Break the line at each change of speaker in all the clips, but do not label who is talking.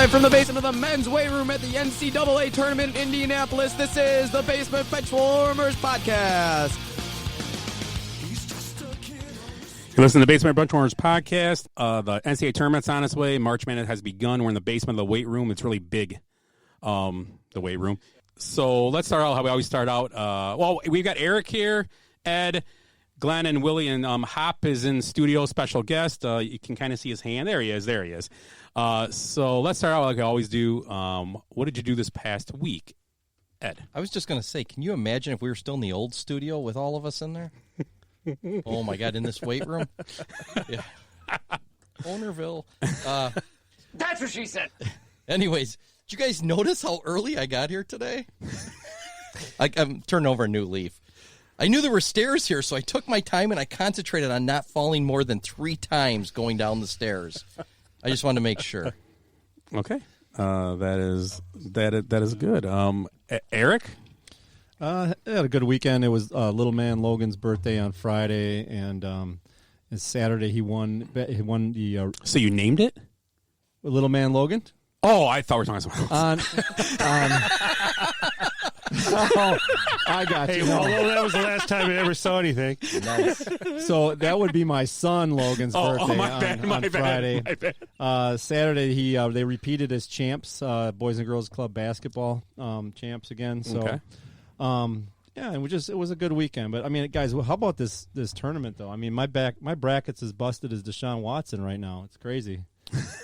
Live from the basement of the men's weight room at the NCAA tournament in Indianapolis, this is the Basement Benchwarmers Podcast.
You listen to the Basement Benchwarmers Podcast. The NCAA tournament's on its way. March Madness has begun. We're in the basement of the weight room. It's really big, the weight room. So let's start out how we always start out. Well, we've got Eric here, Ed, Glenn, and Willie, and Hop is in studio, special guest. You can kind of see his hand. There he is. So let's start out like I always do. What did you do this past week, Ed?
I was just going to say, can you imagine if we were still in the old studio with all of us in there? Oh, my God, in this weight room? Yeah. Ownerville.
That's what she said.
Anyways, did you guys notice how early I got here today? I'm turning over a new leaf. I knew there were stairs here, so I took my time and I concentrated on not falling more than 3 times going down the stairs. I just wanted to make sure.
Okay. That is good. Eric?
I had a good weekend. It was little man Logan's birthday on Friday, and Saturday he won the.
So you named it?
Little man Logan.
Oh, I thought we were talking about something
else. Oh, I got you.
Although that was the last time I ever saw anything.
Nice.
So that would be my son Logan's birthday on Friday. Saturday they repeated as champs, Boys and Girls Club basketball champs again. So.
Okay.
Yeah, and it was a good weekend. But I mean, guys, how about this tournament though? I mean, my bracket's as busted as Deshaun Watson right now. It's crazy.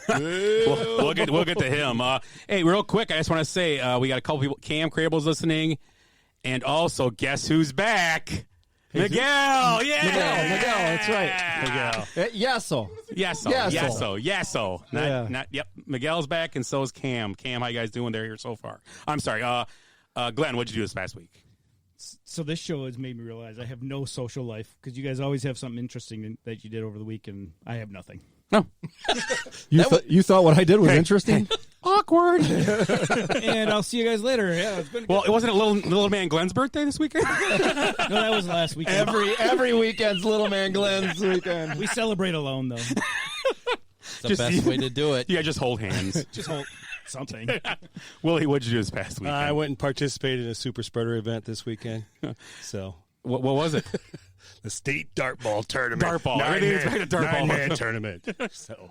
we'll get to him. Hey, real quick, I just want to say we got a couple people. Cam Crable's listening, and also guess who's back? Miguel, yeah,
Miguel, that's right.
Miguel,
Yasso. Yep, Miguel's back, and so is Cam. Cam, how you guys doing there here so far? I'm sorry, Glenn, what'd you do this past week?
So this show has made me realize I have no social life because you guys always have something interesting that you did over the week, and I have nothing.
No.
You thought what I did was interesting?
Awkward.
And I'll see you guys later. Yeah, it's been
well, it wasn't a little man Glenn's birthday this weekend?
No, that was last weekend.
Every weekend's little man Glenn's weekend.
We celebrate alone, though.
It's the best way to do it.
Yeah, just hold hands.
Just hold something.
Willie, what'd you do this past weekend?
I went and participated in a super spreader event this weekend. So
what was it?
The state dartball tournament.
Dartball.
Nine-man tournament. So,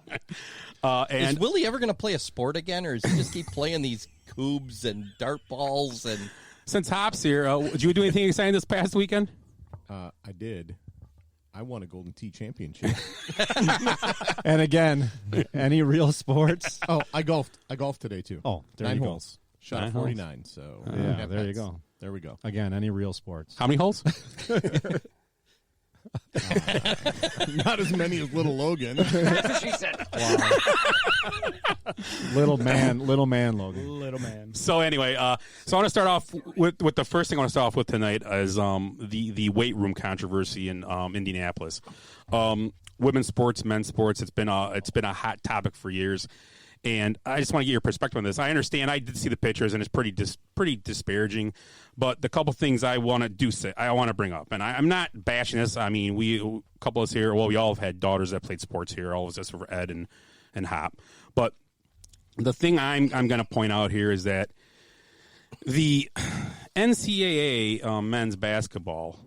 is Willie ever going to play a sport again, or does he just keep playing these cubes and dart balls? And
since Hop's here, did you do anything exciting this past weekend?
I did. I won a Golden Tee championship.
And again, any real sports?
Oh, I golfed today too.
Oh, there
9
you
holes. Shot
9
49.
holes.
So
yeah, there you go.
There we go.
Again, any real sports?
How many holes?
Not as many as little Logan.
That's what she said.
Wow. Little man Logan.
Little man.
So anyway, so I want to start off with the first thing I want to start off with tonight is the weight room controversy in Indianapolis. Women's sports, men's sports. It's been a hot topic for years. And I just want to get your perspective on this. I understand. I did see the pictures, and it's pretty disparaging. But the couple things I want to bring up, and I'm not bashing this. I mean, a couple of us here. Well, we all have had daughters that played sports here. All of us, for Ed and Hop. But the thing I'm going to point out here is that the NCAA men's basketball,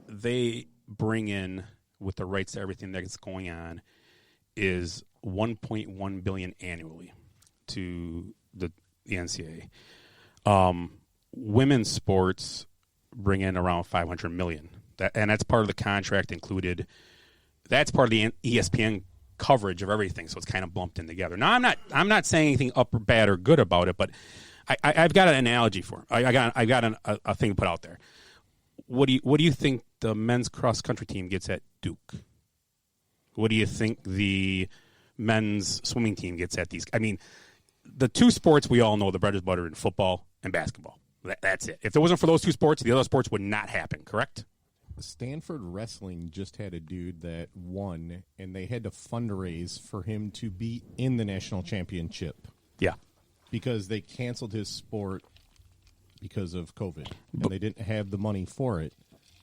they bring in with the rights to everything that's going on is $1.1 billion annually to the NCAA. Women's sports bring in around $500 million. That's part of the contract included. That's part of the ESPN coverage of everything. So it's kind of bumped in together. Now I'm not saying anything up or bad or good about it, but I've got an analogy for it. I got a thing to put out there. What do you think the men's cross country team gets at Duke? What do you think the men's swimming team gets at these? I mean, the two sports we all know, the bread and butter in football and basketball. That's it. If it wasn't for those two sports, the other sports would not happen, correct?
Stanford Wrestling just had a dude that won, and they had to fundraise for him to be in the national championship.
Yeah.
Because they canceled his sport because of COVID, and they didn't have the money for it.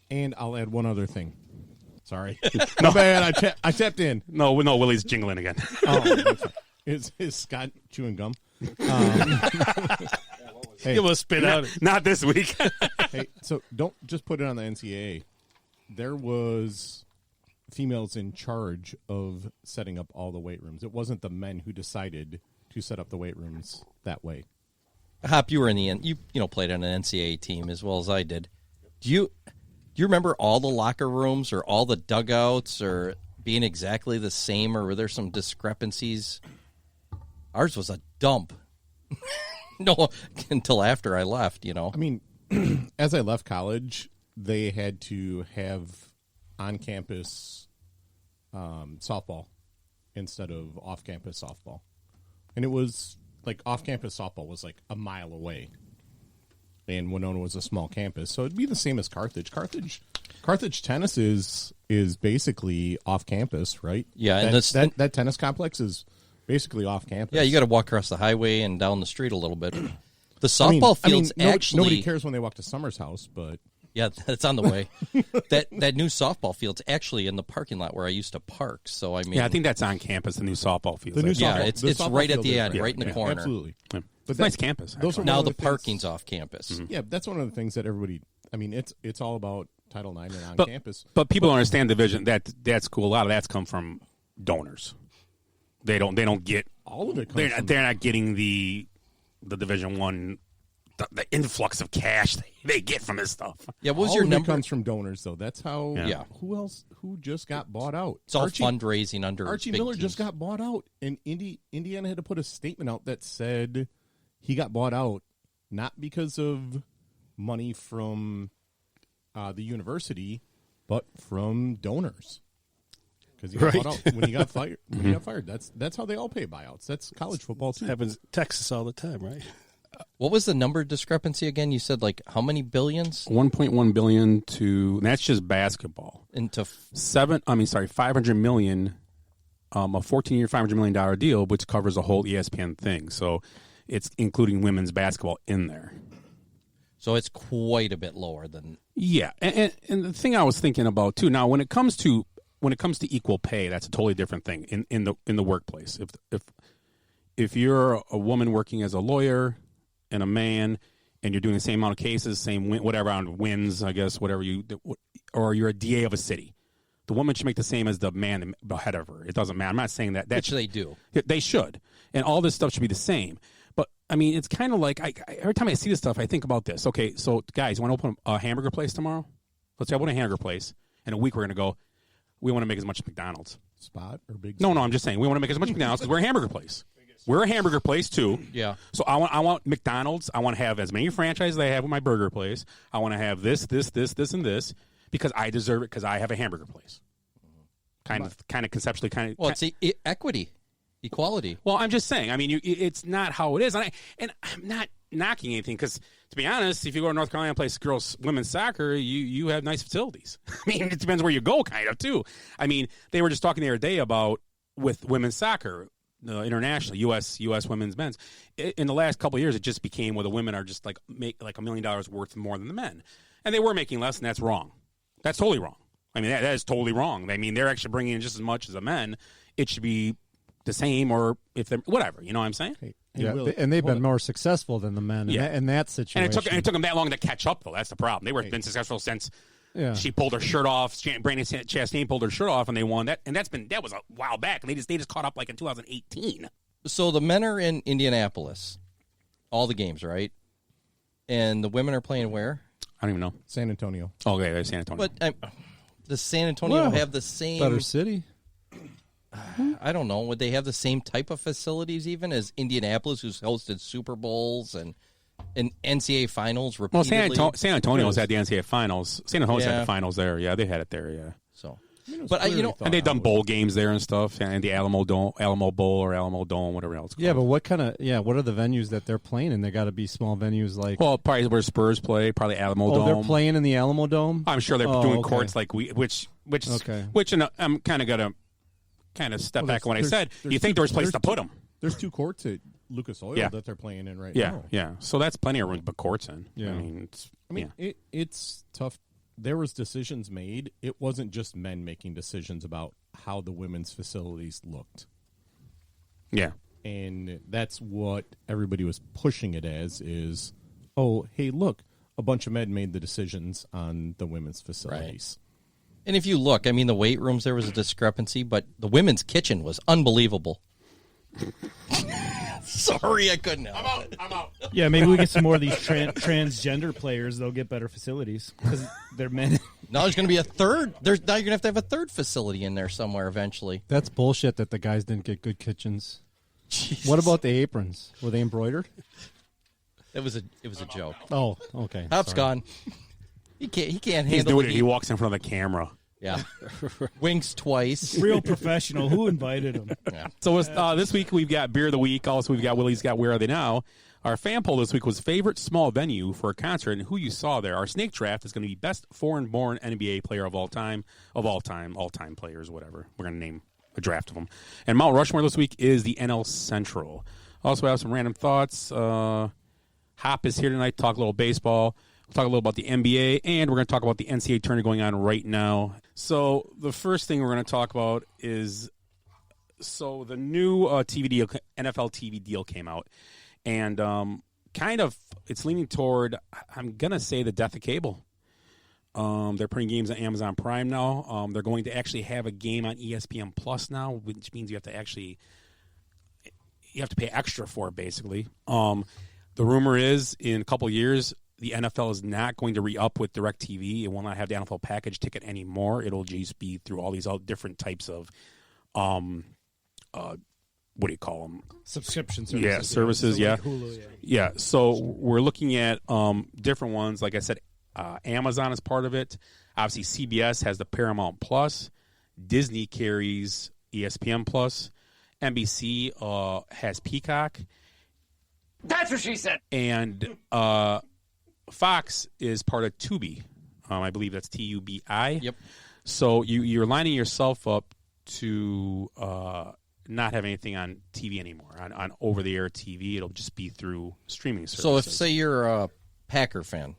And I'll add one other thing. Sorry. No, bad. I tapped in.
No, Willie's jingling again.
Oh, Is Scott chewing gum?
Hey, you must spit out.
Not this week.
Hey, so don't just put it on the NCAA. There was females in charge of setting up all the weight rooms. It wasn't the men who decided to set up the weight rooms that way.
Hop, you were in the you played on an NCAA team as well as I did. Do you remember all the locker rooms or all the dugouts or being exactly the same, or were there some discrepancies? Ours was a dump. No, until after I left,
I mean, as I left college, they had to have on-campus softball instead of off-campus softball. And it was like off-campus softball was like a mile away. And Winona was a small campus. So it'd be the same as Carthage. Carthage tennis is basically off-campus, right?
Yeah, and
that tennis complex is basically off-campus.
Yeah, you got to walk across the highway and down the street a little bit. The softball fields actually...
Nobody cares when they walk to Summer's house, but...
Yeah, that's on the way. that new softball field's actually in the parking lot where I used to park. So I mean,
I think that's on campus. The new softball field.
It's right at the end, right in the corner.
Absolutely.
Yeah. But nice campus.
Now the parking's off campus.
Mm-hmm. Yeah, that's one of the things that everybody. I mean, it's all about Title IX and on campus.
But people don't understand division. That's cool. A lot of that's come from donors. They don't get
all of it.
They're not getting the Division One. The influx of cash they get from this stuff.
Yeah, what was your number?
It comes from donors, though. That's how.
Yeah.
Who else? Who just got bought out?
It's all fundraising under
Archie
big
Miller
teams.
just got bought out, and Indiana had to put a statement out that said he got bought out not because of money from the university, but from donors. Because he got bought out when he got fired. When he got fired, that's how they all pay buyouts. That's college football too.
Happens in Texas all the time, right?
What was the number discrepancy again? You said like how many billions?
1.1 billion to that's just basketball.
Into
$500 million, a 14-year, $500 million deal, which covers a whole ESPN thing. So it's including women's basketball in there.
So it's quite a bit lower than.
Yeah, and the thing I was thinking about too. Now, when it comes to equal pay, that's a totally different thing in the workplace. If you're a woman working as a lawyer and a man, and you're doing the same amount of cases, same whatever on wins, I guess, whatever or you're a DA of a city, the woman should make the same as the man ahead of her. It doesn't matter. I'm not saying that.
Which they do.
They should, and all this stuff should be the same. But I mean, it's kind of like every time I see this stuff, I think about this. Okay, so guys, want to open a hamburger place tomorrow? Let's say I open a hamburger place. In a week, we're going to go. We want to make as much as McDonald's.
Spot or big?
No, I'm just saying we want to make as much McDonald's because we're a hamburger place. We're a hamburger place too.
Yeah.
So I want McDonald's. I want to have as many franchises as I have with my burger place. I want to have this, and this because I deserve it because I have a hamburger place. Kind of conceptually,
Well, it's equity, equality.
Well, I'm just saying. I mean, it's not how it is, and I'm not knocking anything because, to be honest, if you go to North Carolina and play women's soccer, you have nice facilities. I mean, it depends where you go, kind of too. I mean, they were just talking the other day about with women's soccer. Internationally, U.S. women's, men's. In the last couple of years, it just became where the women are just make $1 million worth more than the men, and they were making less, and that's wrong. That's totally wrong. I mean, that is totally wrong. I mean, they're actually bringing in just as much as the men. It should be the same, or if they're whatever. You know what I'm saying?
Hey,
and they've been more successful than the men in that situation.
And it took them that long to catch up, though. That's the problem. They were been successful since. Yeah. She pulled her shirt off. Brandon Chastain pulled her shirt off, and they won that. And that was a while back. And they just caught up in 2018.
So the men are in Indianapolis, all the games, right? And the women are playing where?
I don't even know.
San Antonio.
Oh, okay, San Antonio.
But does San Antonio have the same
better city?
I don't know. Would they have the same type of facilities even as Indianapolis, who's hosted Super Bowls and NCAA finals repeatedly?
Well, San Antonio's had the NCAA finals. San Antonio's had the finals there. Yeah, they had it there. Yeah.
So,
and they've done bowl games there and stuff, and the Alamo Bowl or Alamo Dome, whatever else.
Yeah, but what are the venues that they're playing in? They got to be small venues like.
Well, probably where Spurs play, probably Alamo Dome.
They're playing in the Alamo Dome.
I'm sure they're doing courts like which I'm kind of gonna step back on what I said. You think there was a place to put them?
There's 2 courts at Lucas Oil that they're playing in right now.
Yeah. So that's plenty of room to put courts in.
Yeah.
I mean,
it's tough. There was decisions made. It wasn't just men making decisions about how the women's facilities looked.
Yeah.
And that's what everybody was pushing it as is, oh, hey, look, a bunch of men made the decisions on the women's facilities.
Right. And if you look, I mean, the weight rooms, there was a discrepancy, but the women's kitchen was unbelievable. Sorry, I couldn't help it.
I'm out.
Yeah, maybe we get some more of these transgender players. They'll get better facilities because they're men.
Now there's going to be a third. Now you're going to have a third facility in there somewhere eventually.
That's bullshit that the guys didn't get good kitchens.
Jesus.
What about the aprons? Were they embroidered?
It was a joke.
Oh, okay.
Hop's
Sorry.
gone. He can't
He's
handle
doing
the
it.
heat.
He walks in front of the camera.
Yeah. Winks twice.
Real professional. Who invited him?
Yeah.
So this week we've got Beer of the Week. Also, we've got Willie's got Where Are They Now? Our fan poll this week was favorite small venue for a concert and who you saw there. Our snake draft is going to be best foreign-born NBA player of all time players, whatever. We're going to name a draft of them. And Mount Rushmore this week is the NL Central. Also, we have some random thoughts. Hop is here tonight to talk a little baseball. We'll talk a little about the NBA, and we're going to talk about the NCAA tourney going on right now. So the first thing we're going to talk about is the new TV deal, NFL TV deal came out, and kind of it's leaning toward, I'm going to say, the death of cable. They're putting games on Amazon Prime now. They're going to actually have a game on ESPN Plus now, which means you have to pay extra for it, basically. The rumor is in a couple of years, the NFL is not going to re-up with DirecTV. It will not have the NFL package ticket anymore. It'll just be through all these different types of, what do you call them?
Subscription services.
Yeah, services,
So
yeah.
like Hulu, yeah.
Yeah, so we're looking at different ones. Like I said, Amazon is part of it. Obviously, CBS has the Paramount Plus. Disney carries ESPN Plus. NBC has Peacock.
That's what she said.
And Fox is part of Tubi. I believe that's TUBI.
Yep.
So you're lining yourself up to not have anything on TV anymore. On over-the-air TV, it'll just be through streaming services.
So if, say, you're a Packer fan,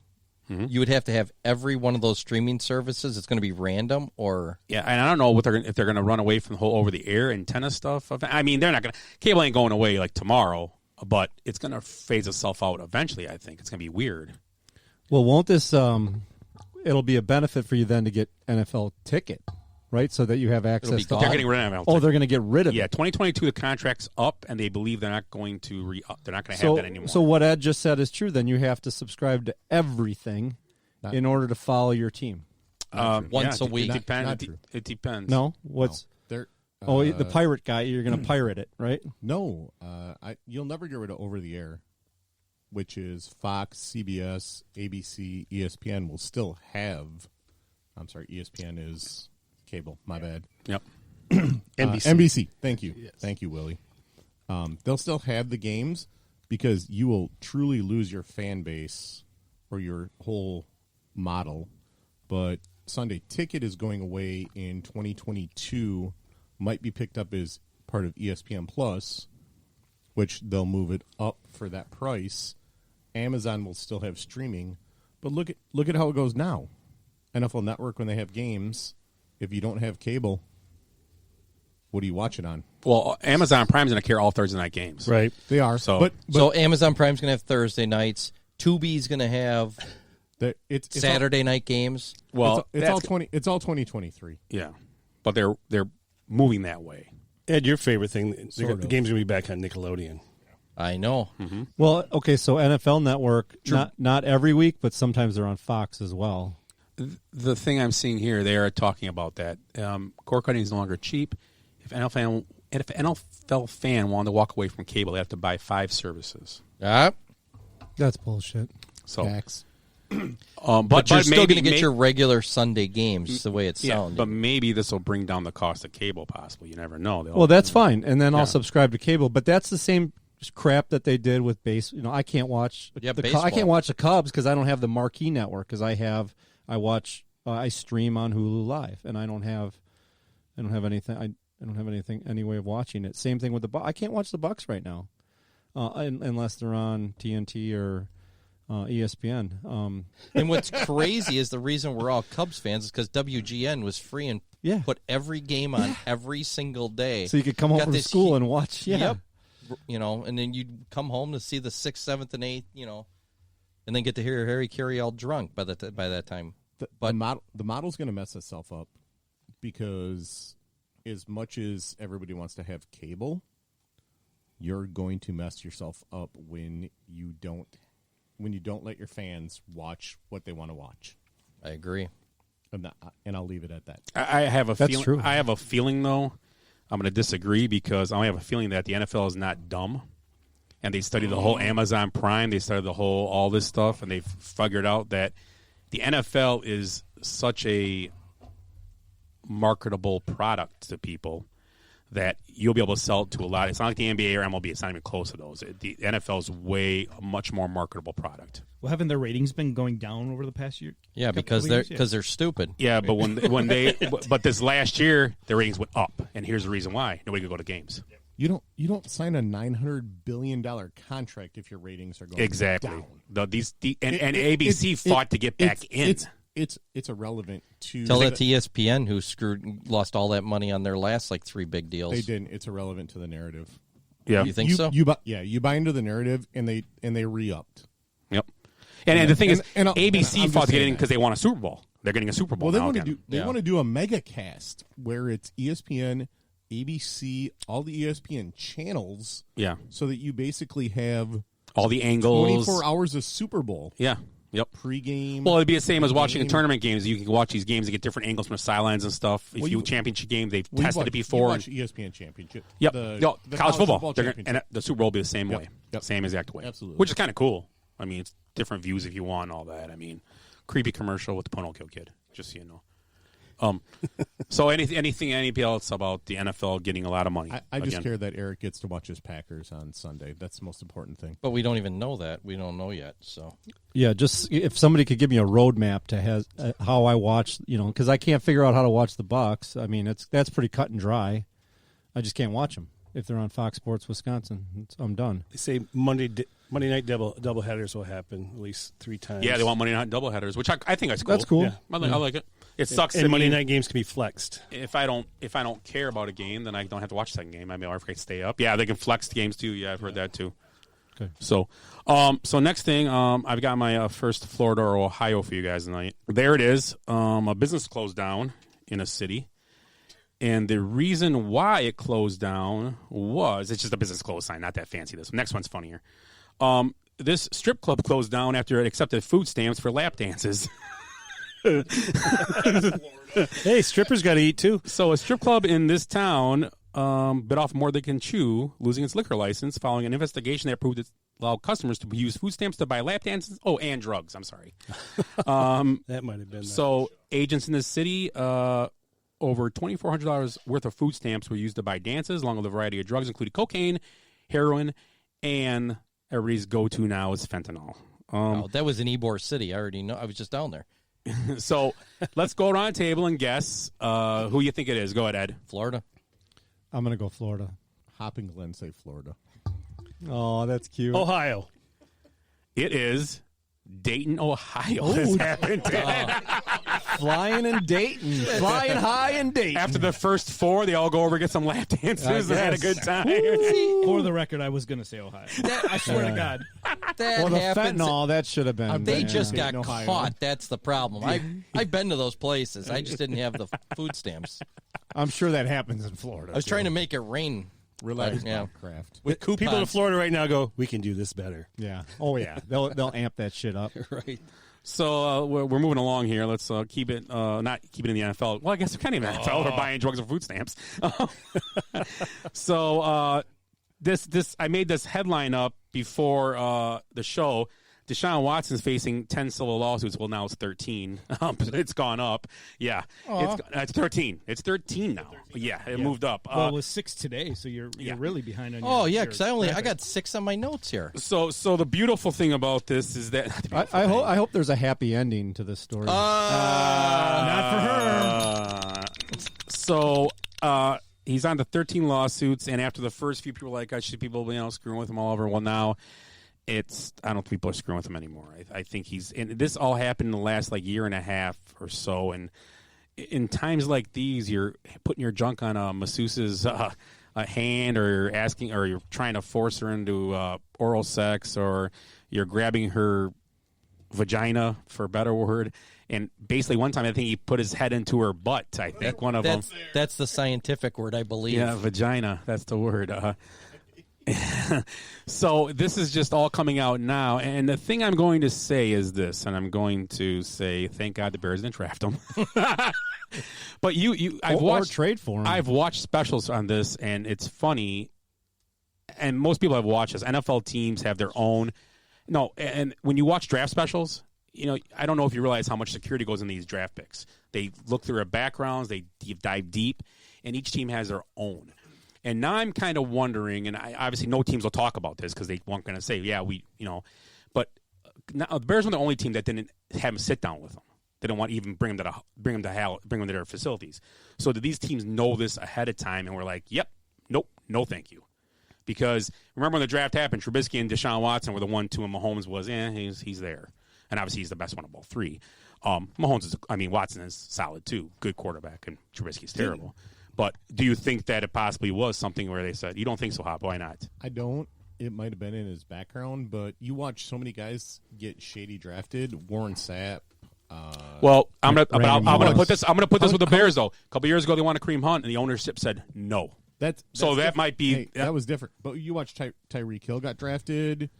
you would have to have every one of those streaming services. It's going to be random, or
yeah, and I don't know if they're going to run away from the whole over-the-air antenna stuff. I mean, they're not going to. Cable ain't going away like tomorrow, but it's going to phase itself out eventually. I think it's going to be weird.
Well, won't this? It'll be a benefit for you then to get NFL ticket, right? So that you have access to.
gone.
They're getting rid of NFL.
Oh, they're going to get rid of
Yeah,
it.
2022, the contract's up, and they believe they're not going to re-up. They're not going to have that anymore.
So what Ed just said is true. Then you have to subscribe to everything in order to follow your team.
once a week.
It depends.
Not true.
It depends.
No, what's
They're,
the pirate guy? You're going to pirate it, right?
No, you'll never get rid of over the air, which is Fox, CBS, ABC, ESPN will still have. I'm sorry, ESPN is cable. My bad.
Yep.
NBC. Thank you. Yes. Thank you, Willie. They'll still have the games because you will truly lose your fan base or your whole model. But Sunday Ticket is going away in 2022. Might be picked up as part of ESPN Plus, which they'll move it up for that price. Amazon will still have streaming, but look at how it goes now. NFL Network, when they have games, if you don't have cable, what are you watching on?
Well, Amazon Prime's going to carry all Thursday night games.
Right.
They are.
So-
but
So Amazon Prime's going to have Thursday nights. Tubi's going to have
it's
Saturday night games.
Well,
it's
that's-
all 2023.
Yeah, but they're moving that way.
Ed, your favorite thing, the
Sort of.
game's going to be back on Nickelodeon.
I know.
Well, okay, so NFL Network, not every week, but sometimes they're on Fox as well.
The thing I'm seeing here, they are talking about that. Cord cutting is no longer cheap. If an NFL fan wanted to walk away from cable, they have to buy 5 services.
That's bullshit.
So,
Tax.
But you're still going to get
maybe-
your regular Sunday games the way it
yeah,
sounds.
but maybe this will bring down the cost of cable. Possibly, you never know.
Well, that's fine, and then
Yeah.
I'll subscribe to cable. But that's the same crap that they did with base. You know, I can't watch
Yeah,
I
baseball.
can't watch the Cubs because I don't have the marquee network. Because I stream on Hulu Live, and I don't have anything. I don't have anything any way of watching it. Same thing with the Bucks. I can't watch the Bucks right now, unless they're on TNT or ESPN.
And what's crazy is the reason we're all Cubs fans is because WGN was free and
Yeah.
put every game on every single day.
So you could come home
Got
from
this
school and watch. Yeah.
Yep. and then you'd come home to see the 6th, 7th, and 8th, and then get to hear Harry Carey all drunk by that time.
The model's going to mess itself up because as much as everybody wants to have cable, you're going to mess yourself up when you don't let your fans watch what they want to watch.
I agree.
And I'll leave it at that.
I have a
That's
feeling.
true.
I have a feeling, though, I'm going to disagree because I have a feeling that the NFL is not dumb, and they studied the whole Amazon Prime. They studied all this stuff, and they've figured out that the NFL is such a marketable product to people that you'll be able to sell it to a lot. It's not like the NBA or MLB. It's not even close to those. The NFL is a much more marketable product.
Well, haven't their ratings been going down over the past year?
Yeah,
couple
because
of
they're
years? Yeah.
because they're stupid.
Yeah, but when but this last year their ratings went up, and here's the reason why: nobody could go to games.
You don't sign a $900 billion contract if your ratings are going
Exactly.
down.
And ABC fought to get back in.
It's irrelevant to
Tell that to ESPN, who lost all that money on their last 3 big deals.
They didn't. It's irrelevant to the narrative.
Yeah.
You think so?
You buy into the narrative, and they re-upped.
Yep. And the thing is,
and I'm
ABC
just
fought to get
saying
in
that.
because they want a Super Bowl. They're getting a Super Bowl
Well, they
now
want to
again.
do want to do a mega cast where it's ESPN, ABC, all the ESPN channels,
Yeah.
so that you basically have
All the angles.
24 hours of Super Bowl
Yeah. Yep.
pregame.
Well, it'd be the same as watching a
game.
tournament games. You can watch these games and get different angles from the sidelines and stuff. If
Well,
you
you-
championship game, they've
Well, you
tested
watch-
it before.
You watch ESPN Championship.
Yep.
The
college football. They're
championship.
and the Super Bowl will be the same
Yep.
way.
Yep.
Same exact way.
Absolutely.
Which is kind of cool. I mean, it's different views if you want all that. I mean, creepy commercial with the Pinocchio kid, just so you know. So anything else about the NFL getting a lot of money?
I just
again?
care that Eric gets to watch his Packers on Sunday. That's the most important thing.
But we don't even know that. We don't know yet. So
Yeah, just if somebody could give me a roadmap to how I watch, because I can't figure out how to watch the Bucks. I mean, that's pretty cut and dry. I just can't watch them if they're on Fox Sports Wisconsin. I'm done.
They say Monday night doubleheaders will happen at least 3 times.
Yeah, they want Monday night doubleheaders, which I think that's cool.
That's cool.
Yeah.
I like it. It sucks.
And
I
Monday
mean,
night games can be flexed.
If I don't care about a game, then I don't have to watch the second game. I mean, or if I stay up. Yeah, they can flex the games too. Yeah, I've heard that too.
Okay.
So next thing, I've got my first Florida or Ohio for you guys tonight. There it is. A business closed down in a city, and the reason why it closed down was it's just a business close sign, not that fancy. This next one's funnier. This strip club closed down after it accepted food stamps for lap dances.
Hey, strippers got to eat too.
So a strip club in this town bit off more than it can chew, losing its liquor license following an investigation that proved it allowed customers to use food stamps to buy lap dances. Oh, and drugs. I'm sorry.
That might have been.
So agents in the city, over $2,400 worth of food stamps were used to buy dances, along with a variety of drugs, including cocaine, heroin, and everybody's go-to now is fentanyl.
that was in Ybor City. I already know. I was just down there.
So let's go around the table and guess who you think it is. Go ahead, Ed.
Florida.
I'm going to go Florida.
Hopping Glen say Florida.
Oh, that's cute.
Ohio.
It is Dayton, Ohio. This happened.
Flying in Dayton. Flying high in Dayton.
After the first 4, they all go over and get some lap dances and had a good time.
For the record, I was going to say Ohio. I swear to God.
That
Well, the
happens.
fentanyl, that should have been.
They
yeah.
just got
Dayton, Ohio.
caught. That's the problem. I've been to those places. I just didn't have the food stamps.
I'm sure that happens in Florida.
I was trying to make it rain.
Relax,
Yeah.
Bob Kraft.
With coupons.
People in Florida right now go, we can do this better.
Yeah. Oh, yeah. They'll amp that shit up.
Right.
So we're moving along here. Let's keep it, not keep it in the NFL. Well, I guess we're kind of in the NFL. We're buying drugs and food stamps. So this I made this headline up before the show. Deshaun Watson's facing 10 civil lawsuits. Well, now it's 13. It's gone up. Yeah, it's 13. It's 13 now. Yeah, it moved up.
Well, it was 6 today, so you're really behind on your
Oh yeah,
your
because I
traffic.
got 6 on my notes here.
So the beautiful thing about this is that
I hope there's a happy ending to this story.
Not for her.
So he's on to 13 lawsuits, and after the first few, people were like, I should people screwing with him all over. Well, now I don't think people are screwing with him anymore. I think and this all happened in the last year and a half or so, and in times like these, you're putting your junk on masseuse's a hand, or you're asking, or you're trying to force her into oral sex, or you're grabbing her vagina, for a better word. And basically, one time I think he put his head into her butt. I think one of them.
That's the scientific word, I believe.
Yeah, vagina. That's the word. So this is just all coming out now, and the thing I'm going to say is this, and I'm going to say, thank God the Bears didn't draft him. But I've watched,
or trade for him.
I've watched specials on this, and it's funny. And most people have watched this. NFL teams have their own. No, and when you watch draft specials, I don't know if you realize how much security goes in these draft picks. They look through their backgrounds, they dive deep, and each team has their own. And now I'm kind of wondering, and obviously no teams will talk about this because they weren't going to say, but now the Bears were the only team that didn't have him sit down with them. They don't want to even bring him to their facilities. So did these teams know this ahead of time and were like, yep, nope, no thank you. Because remember when the draft happened, Trubisky and Deshaun Watson were the 1-2, and Mahomes was, he's there. And obviously he's the best one of all three. Watson is solid too, good quarterback, and Trubisky's terrible. But do you think that it possibly was something where they said, you don't think so, Hop? Why not?
I don't. It might have been in his background, but you watch so many guys get shady drafted. Warren Sapp.
Well, I'm gonna put this with the
How-
Bears though. A couple years ago, they wanted Kareem Hunt, and the ownership said no.
That's
So that
different.
might be-
Hey, that was different. But you watch Tyreek Hill got drafted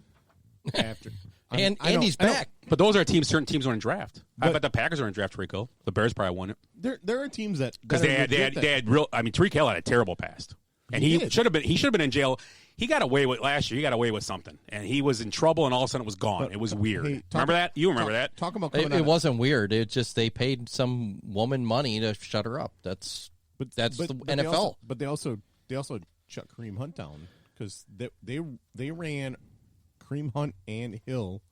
after,
And
I don't-
he's
I don't-
back.
But those are teams. Certain teams were in draft. I
But-
bet the Packers are in draft. Tariq Hill. The Bears probably won it
There are teams that
because
that
they
are
had
legit
real. I mean, Tariq Hill had a terrible past, and
He
he
did.
should have been. He should have been in jail. He got away with last year. He got away with something, and he was in trouble, and all of a sudden it was gone.
But-
it was
but,
weird.
hey,
Remember that? You remember that?
Talk about coming
It
out of-
wasn't weird. It just they paid some woman money to shut her up. That's the NFL.
They also shut Kareem Hunt down because they ran Kareem Hunt and Hill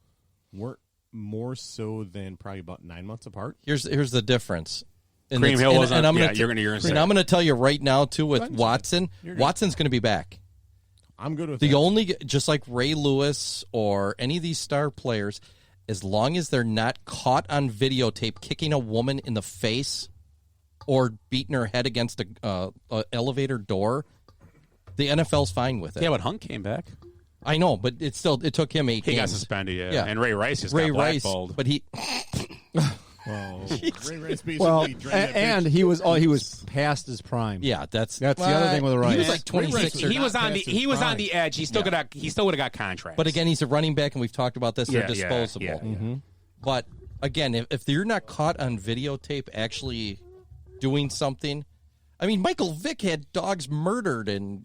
weren't more so than probably about 9 months apart.
Here's the difference. And
Kareem
it's-
Hill
and-
wasn't.
and I'm
Yeah,
gonna
you're gonna say
and I'm going to tell you right now too with
Go ahead.
Watson.
You're good.
Watson's going to be back.
I'm good with
The
that.
only just like Ray Lewis or any of these star players, as long as they're not caught on videotape kicking a woman in the face or beating her head against a elevator door, the NFL's fine with it.
Yeah, but Hunt came back.
I know, but it took him 8
He got
games.
suspended. Yeah.
Yeah.
And Ray Rice just
Ray
got
Rice,
blackballed.
but he
Well, Ray Rice basically
Well,
drained that
and
bitch.
he was past his prime.
yeah, that's
That's the other thing with the
He
Rice.
was like 26 or
he was on the
past his prime.
edge. He still would have got contracts.
But again, he's a running back, and we've talked about this. They're
Yeah, yeah,
disposable.
yeah, yeah.
But again, if you're not caught on videotape actually doing something, I mean, Michael Vick had dogs murdered, and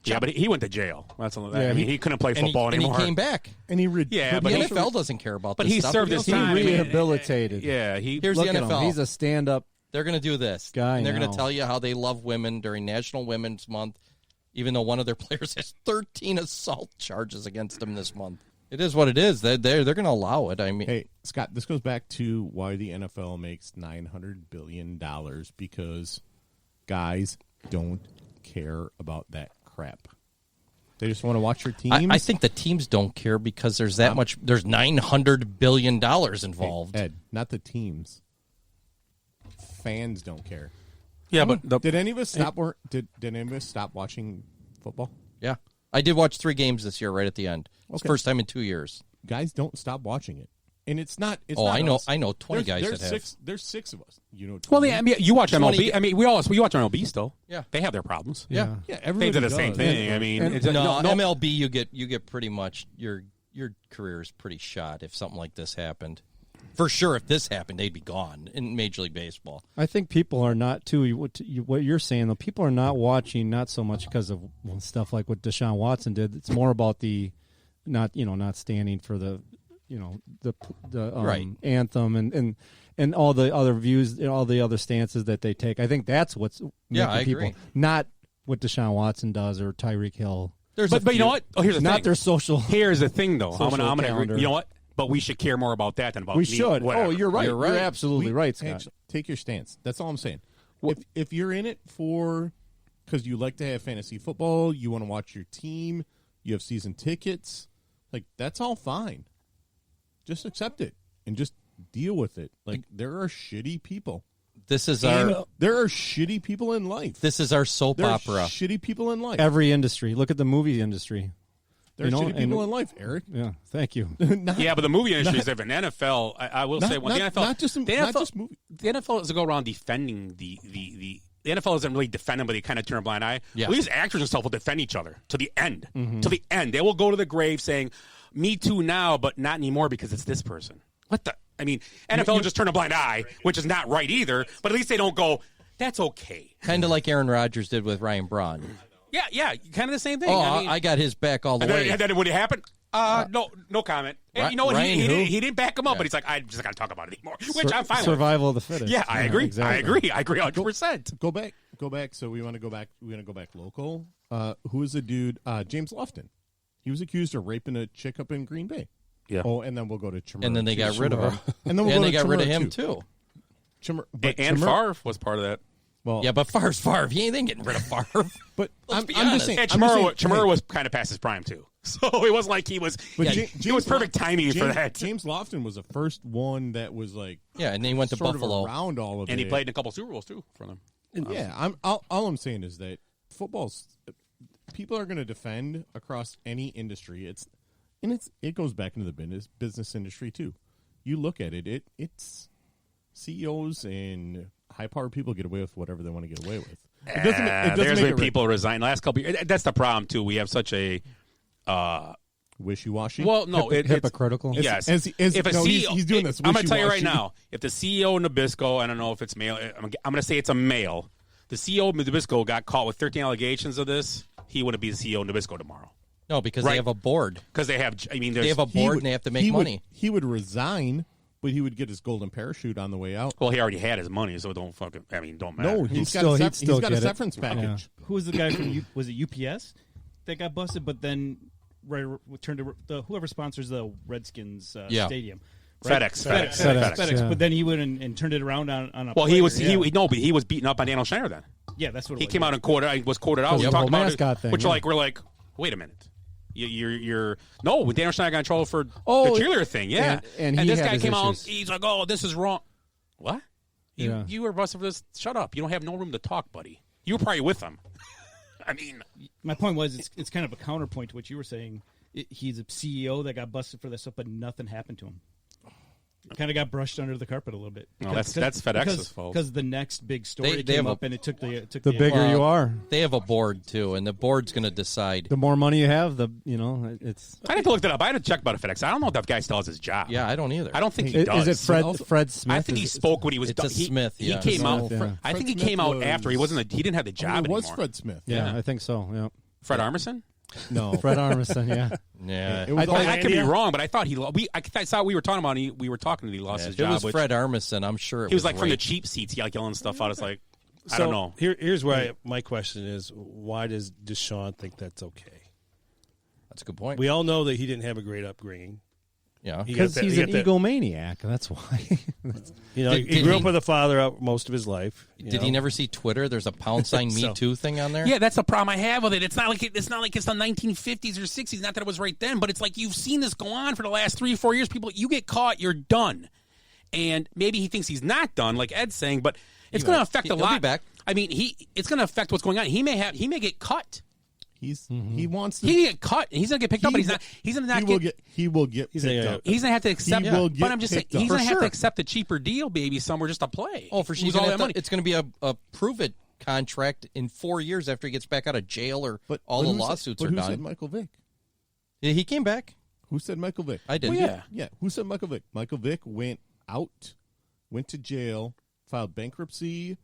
yeah, but he went to jail. That's all.
Yeah,
I mean, he couldn't play
and
football
he
anymore.
came back.
And he
Yeah,
The
but he-
NFL doesn't care about
but
this
he
stuff.
served his
He
time. I mean,
rehabilitated.
Yeah, he.
Here's
Look
the
at him.
NFL.
He's a stand-up.
They're going to do this.
Guy
and they're going
now.
to tell you how they love women during National Women's Month, even though one of their players has 13 assault charges against him this month. It is what it is. They're going to allow it. I mean,
Hey, Scott, this goes back to why the NFL makes $900 billion because guys don't care about that crap. They just want to watch your teams.
I think the teams don't care because there's that much. There's $900 billion involved.
Ed, not the teams. Fans don't care.
Yeah, but
Did any of us stop? Did any of us stop watching football?
Yeah, I did watch 3 games this year, right at the end. It's the
Okay.
first time in 2 years.
Guys don't stop watching it, and it's not. It's
Oh,
not
I know.
us.
I know 20
There's-
guys
there's
that have.
six. There's 6 of us.
well,
20.
yeah, I mean, you watch
20
MLB. I mean, we watch MLB still.
Yeah.
they have their problems.
Yeah.
yeah,
They
everybody
did the same
does.
thing. I mean,
And-
it's,
No,
no,
MLB, you get pretty much your career is pretty shot if something like this happened. For sure, if this happened, they'd be gone in Major League Baseball.
I think people are not too. What you're saying though, people are not watching not so much because of stuff like what Deshaun Watson did. It's more about the not standing for the
Right.
anthem and all the other views, all the other stances that they take. I think that's what's
Yeah,
making
I
people
agree.
not what Deshaun Watson does or Tyreek Hill.
There's
but you know what? Oh, here's the
Not
thing.
their social.
Here's the thing, though. I'm
Social
gonna agree.
calendar.
You know what? But we should care more about that than about
We
me,
should.
whatever.
Oh, you're right.
You're right.
You're absolutely right, Scott.
Actually, take your stance. That's all I'm saying. If you're in it for because you like to have fantasy football, you want to watch your team, you have season tickets, like that's all fine. Just accept it and just deal with it. Like there are shitty people.
This is
And
our
there are shitty people in life.
this is our soap
There are
opera.
shitty people in life.
Every industry. Look at the movie industry.
There are
you know,
shitty people
and-
in life, Eric.
Yeah, thank you.
Yeah, but the movie industry is different. The NFL, I will say, well, the NFL,
not just movie.
the NFL doesn't go around defending the NFL doesn't really defend them, but they kind of turn a blind eye.
Yeah.
Well, these actors and stuff will defend each other to the end. To the end, they will go to the grave saying, "Me too now, but not anymore because it's this person." What the? I mean, NFL will just turn a blind eye, which is not right either. But at least they don't go, "That's okay."
Kind of like Aaron Rodgers did with Ryan Braun.
Yeah, kind of the same thing.
Oh,
I mean,
I got his back all the
and
way.
then when it happened, no comment. And you know what?
Ryan who?
He didn't back him up, but he's like, I just got to talk about it anymore, which I'm fine with.
Survival of the fittest.
Yeah, I agree.
Exactly.
I agree 100%.
Go back. So we want to go back. We're gonna go back local. Who is the dude? James Lofton. He was accused of raping a chick up in Green Bay.
Yeah.
Oh, and then we'll go to Chimera.
and then they got rid of him.
And then we'll
and
go
they
to
got rid of
Chimera
him too.
And Favre was part of that.
Well,
Yeah, but Favre's Favre. He ain't getting rid of Favre.
but
Let's
I'm
be
just
honest.
saying.
And
I'm just saying,
Chamorro
hey,
was kind of past his prime too, so it wasn't like he was.
but
Yeah,
it was perfect timing for that.
James Lofton was the first one that was like
Yeah, and then he went to
sort
Buffalo.
of around all of
And
it.
he played in a couple Super Bowls too for them.
Yeah, all I'm saying is that football's people are going to defend across any industry. It goes back into the business industry too. You look at it, it's CEOs and high-powered people get away with whatever they want to get away with. It doesn't
There's
make
been
it right.
people resign last couple years. That's the problem too. We have such a
Wishy-washy.
well, no, it's
Hypocritical.
yes.
As
If a
no,
CEO,
he's doing this.
I'm going to tell you right
wishy-washy.
now. If the CEO of Nabisco, I don't know if it's male. I'm going to say it's a male. The CEO of Nabisco got caught with 13 allegations of this. He wouldn't be the CEO of Nabisco tomorrow
No, because
Right.
they have a board.
because they have. I mean,
They
there's.
have a board and they have to make money.
He would resign, but he would get his golden parachute on the way out.
well, he already had his money, so don't fucking. I mean, don't matter.
No,
He'd
he's got
still-
a
he'd still
he's got a
get it.
severance package.
Who was the guy from was it UPS that got busted? But then turned to whoever sponsors the Redskins
Yeah.
stadium.
FedEx.
yeah.
But then he went and turned it around on a.
Well,
player,
he was
yeah.
but he was beaten up by Daniel Schneider then.
Yeah, that's what it
He
was.
came out and was quoted out.
Yeah,
We
the
talked
whole
about
mascot
it,
thing,
which
yeah.
we're like, wait a minute. You're no, Daniel Schneider got in trouble for
Oh,
the cheerleader thing, yeah.
and he
this
had
guy
his
came out,
issues.
he's like, oh, this is wrong. What?
Yeah.
You were busted for this? Shut up! You don't have no room to talk, buddy. You were probably with him. I mean,
My point was, it's kind of a counterpoint to what you were saying. He's a CEO that got busted for this stuff, but nothing happened to him. Kind of got brushed under the carpet a little bit.
No, that's FedEx's fault.
Because the next big story
They
came
have
up, and it took the
The bigger you are,
They have a board too, and the board's going to decide.
the more money you have, it's.
I had to look that up. I had to check about FedEx. I don't know if that guy still has his job.
Yeah, I don't either.
I don't think he does.
Is it Fred Smith?
I think he spoke when he was
It's a
done.
Smith,
He
yeah.
came out.
Smith, yeah.
I think he
Fred
came
Smith
out after. He
was-
wasn't. He didn't have the job
It was
anymore.
Fred Smith.
Yeah,
Yeah.
I think so. Yeah,
Fred Armisen.
No,
Fred Armisen. Yeah,
Yeah.
It was all-
I could be wrong, but I thought I saw we were talking about. We were talking and he lost his
If it
job.
was
which-
Fred Armisen, I'm sure it
he was like from the
rape.
cheap seats. He like yelling stuff out. It's like I
So
don't know.
Here's where my question is: why does Deshaun think that's okay?
That's a good point.
We all know that he didn't have a great upbringing.
Yeah.
He
because
got that-
he's
he
an
got that-
egomaniac. That's why.
You know,
Did
he grew
he-
up with a father most of his life.
Did he never see Twitter? There's a pound sign Me
So-
Too thing on there.
Yeah, that's the problem I have with it. It's not like it's the 1950s or 60s. Not that it was right then, but it's like you've seen this go on for the last 3 or 4 years. People, you get caught, you're done. And maybe he thinks he's not done, like Ed's saying, but it's going to affect a
He'll
lot.
be back.
I mean, it's going to affect what's going on. He may get cut.
he wants to.
He can get cut. And he's going to get picked up, but he's not. He's going to not
He will get.
He's
picked
gonna-
up.
He's gonna have to accept.
He will
But
get
I'm just saying,
picked up.
he's gonna
For
have to
sure.
accept a cheaper deal, maybe somewhere just to play.
Oh, for sure.
Lose
He's
all
gonna
that
have
money.
to, it's going to be a prove it contract in 4 years after he gets back out of jail or all the
who said-
lawsuits
but
are
who
done.
said Michael Vick?
Yeah, he came back.
Who said Michael Vick?
I did.
Well, yeah.
Yeah. Who said Michael Vick? Michael Vick went out, went to jail, filed bankruptcy,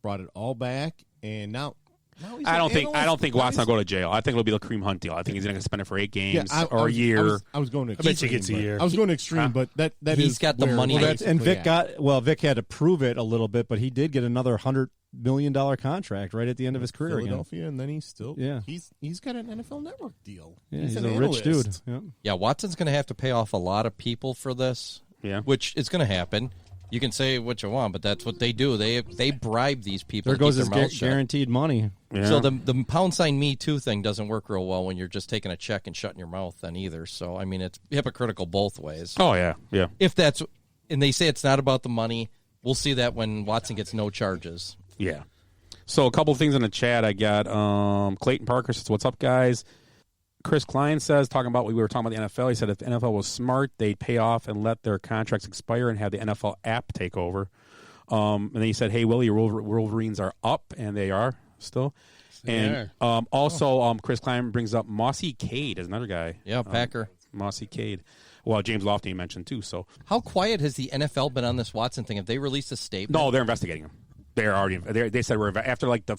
brought it all back, and now he's
I
an
don't think
analyst.
Watson will go to jail. I think it'll be the Kareem Hunt deal. I think he's going to spend it for 8 games or a
was-
year.
I was going to.
bet you
extreme,
gets a
but-
year.
I was going to extreme, but that
He's
is
got the
where
money.
we're
Well,
and
basically
Vic
at.
Vic had to prove it a little bit, but he did get another $100 million contract right at the end of his career again.
Philadelphia, and then he's still
Yeah.
He's got an NFL Network deal.
Yeah, he's
an
a rich dude.
analyst.
Yeah.
Yeah, Watson's going to have to pay off a lot of people for this.
Yeah.
Which is going to happen. You can say what you want, but that's what they do. They bribe these people.
There
to
goes
keep
his
their mouth shut.
guaranteed money.
Yeah.
So the pound sign Me Too thing doesn't work real well when you're just taking a check and shutting your mouth then either. So I mean, it's hypocritical both ways.
Oh yeah, yeah.
If that's and they say it's not about the money, We'll see that when Watson gets no charges.
Yeah. So a couple things in the chat. I got Clayton Parker says, "What's up, guys?" Chris Klein says, talking about we were talking about the NFL. He said if the NFL was smart, they'd pay off and let their contracts expire and have the NFL app take over. And then he said, "Hey, Willie, your Wolverines are up," and they are still. And also, Chris Klein brings up Mossy Cade as another guy.
Yeah, Packer.
Mossy Cade. Well, James Lofty mentioned too. So
how quiet has the NFL been on this Watson thing? Have they released a statement?
No, they're investigating him. They're already. They said after like the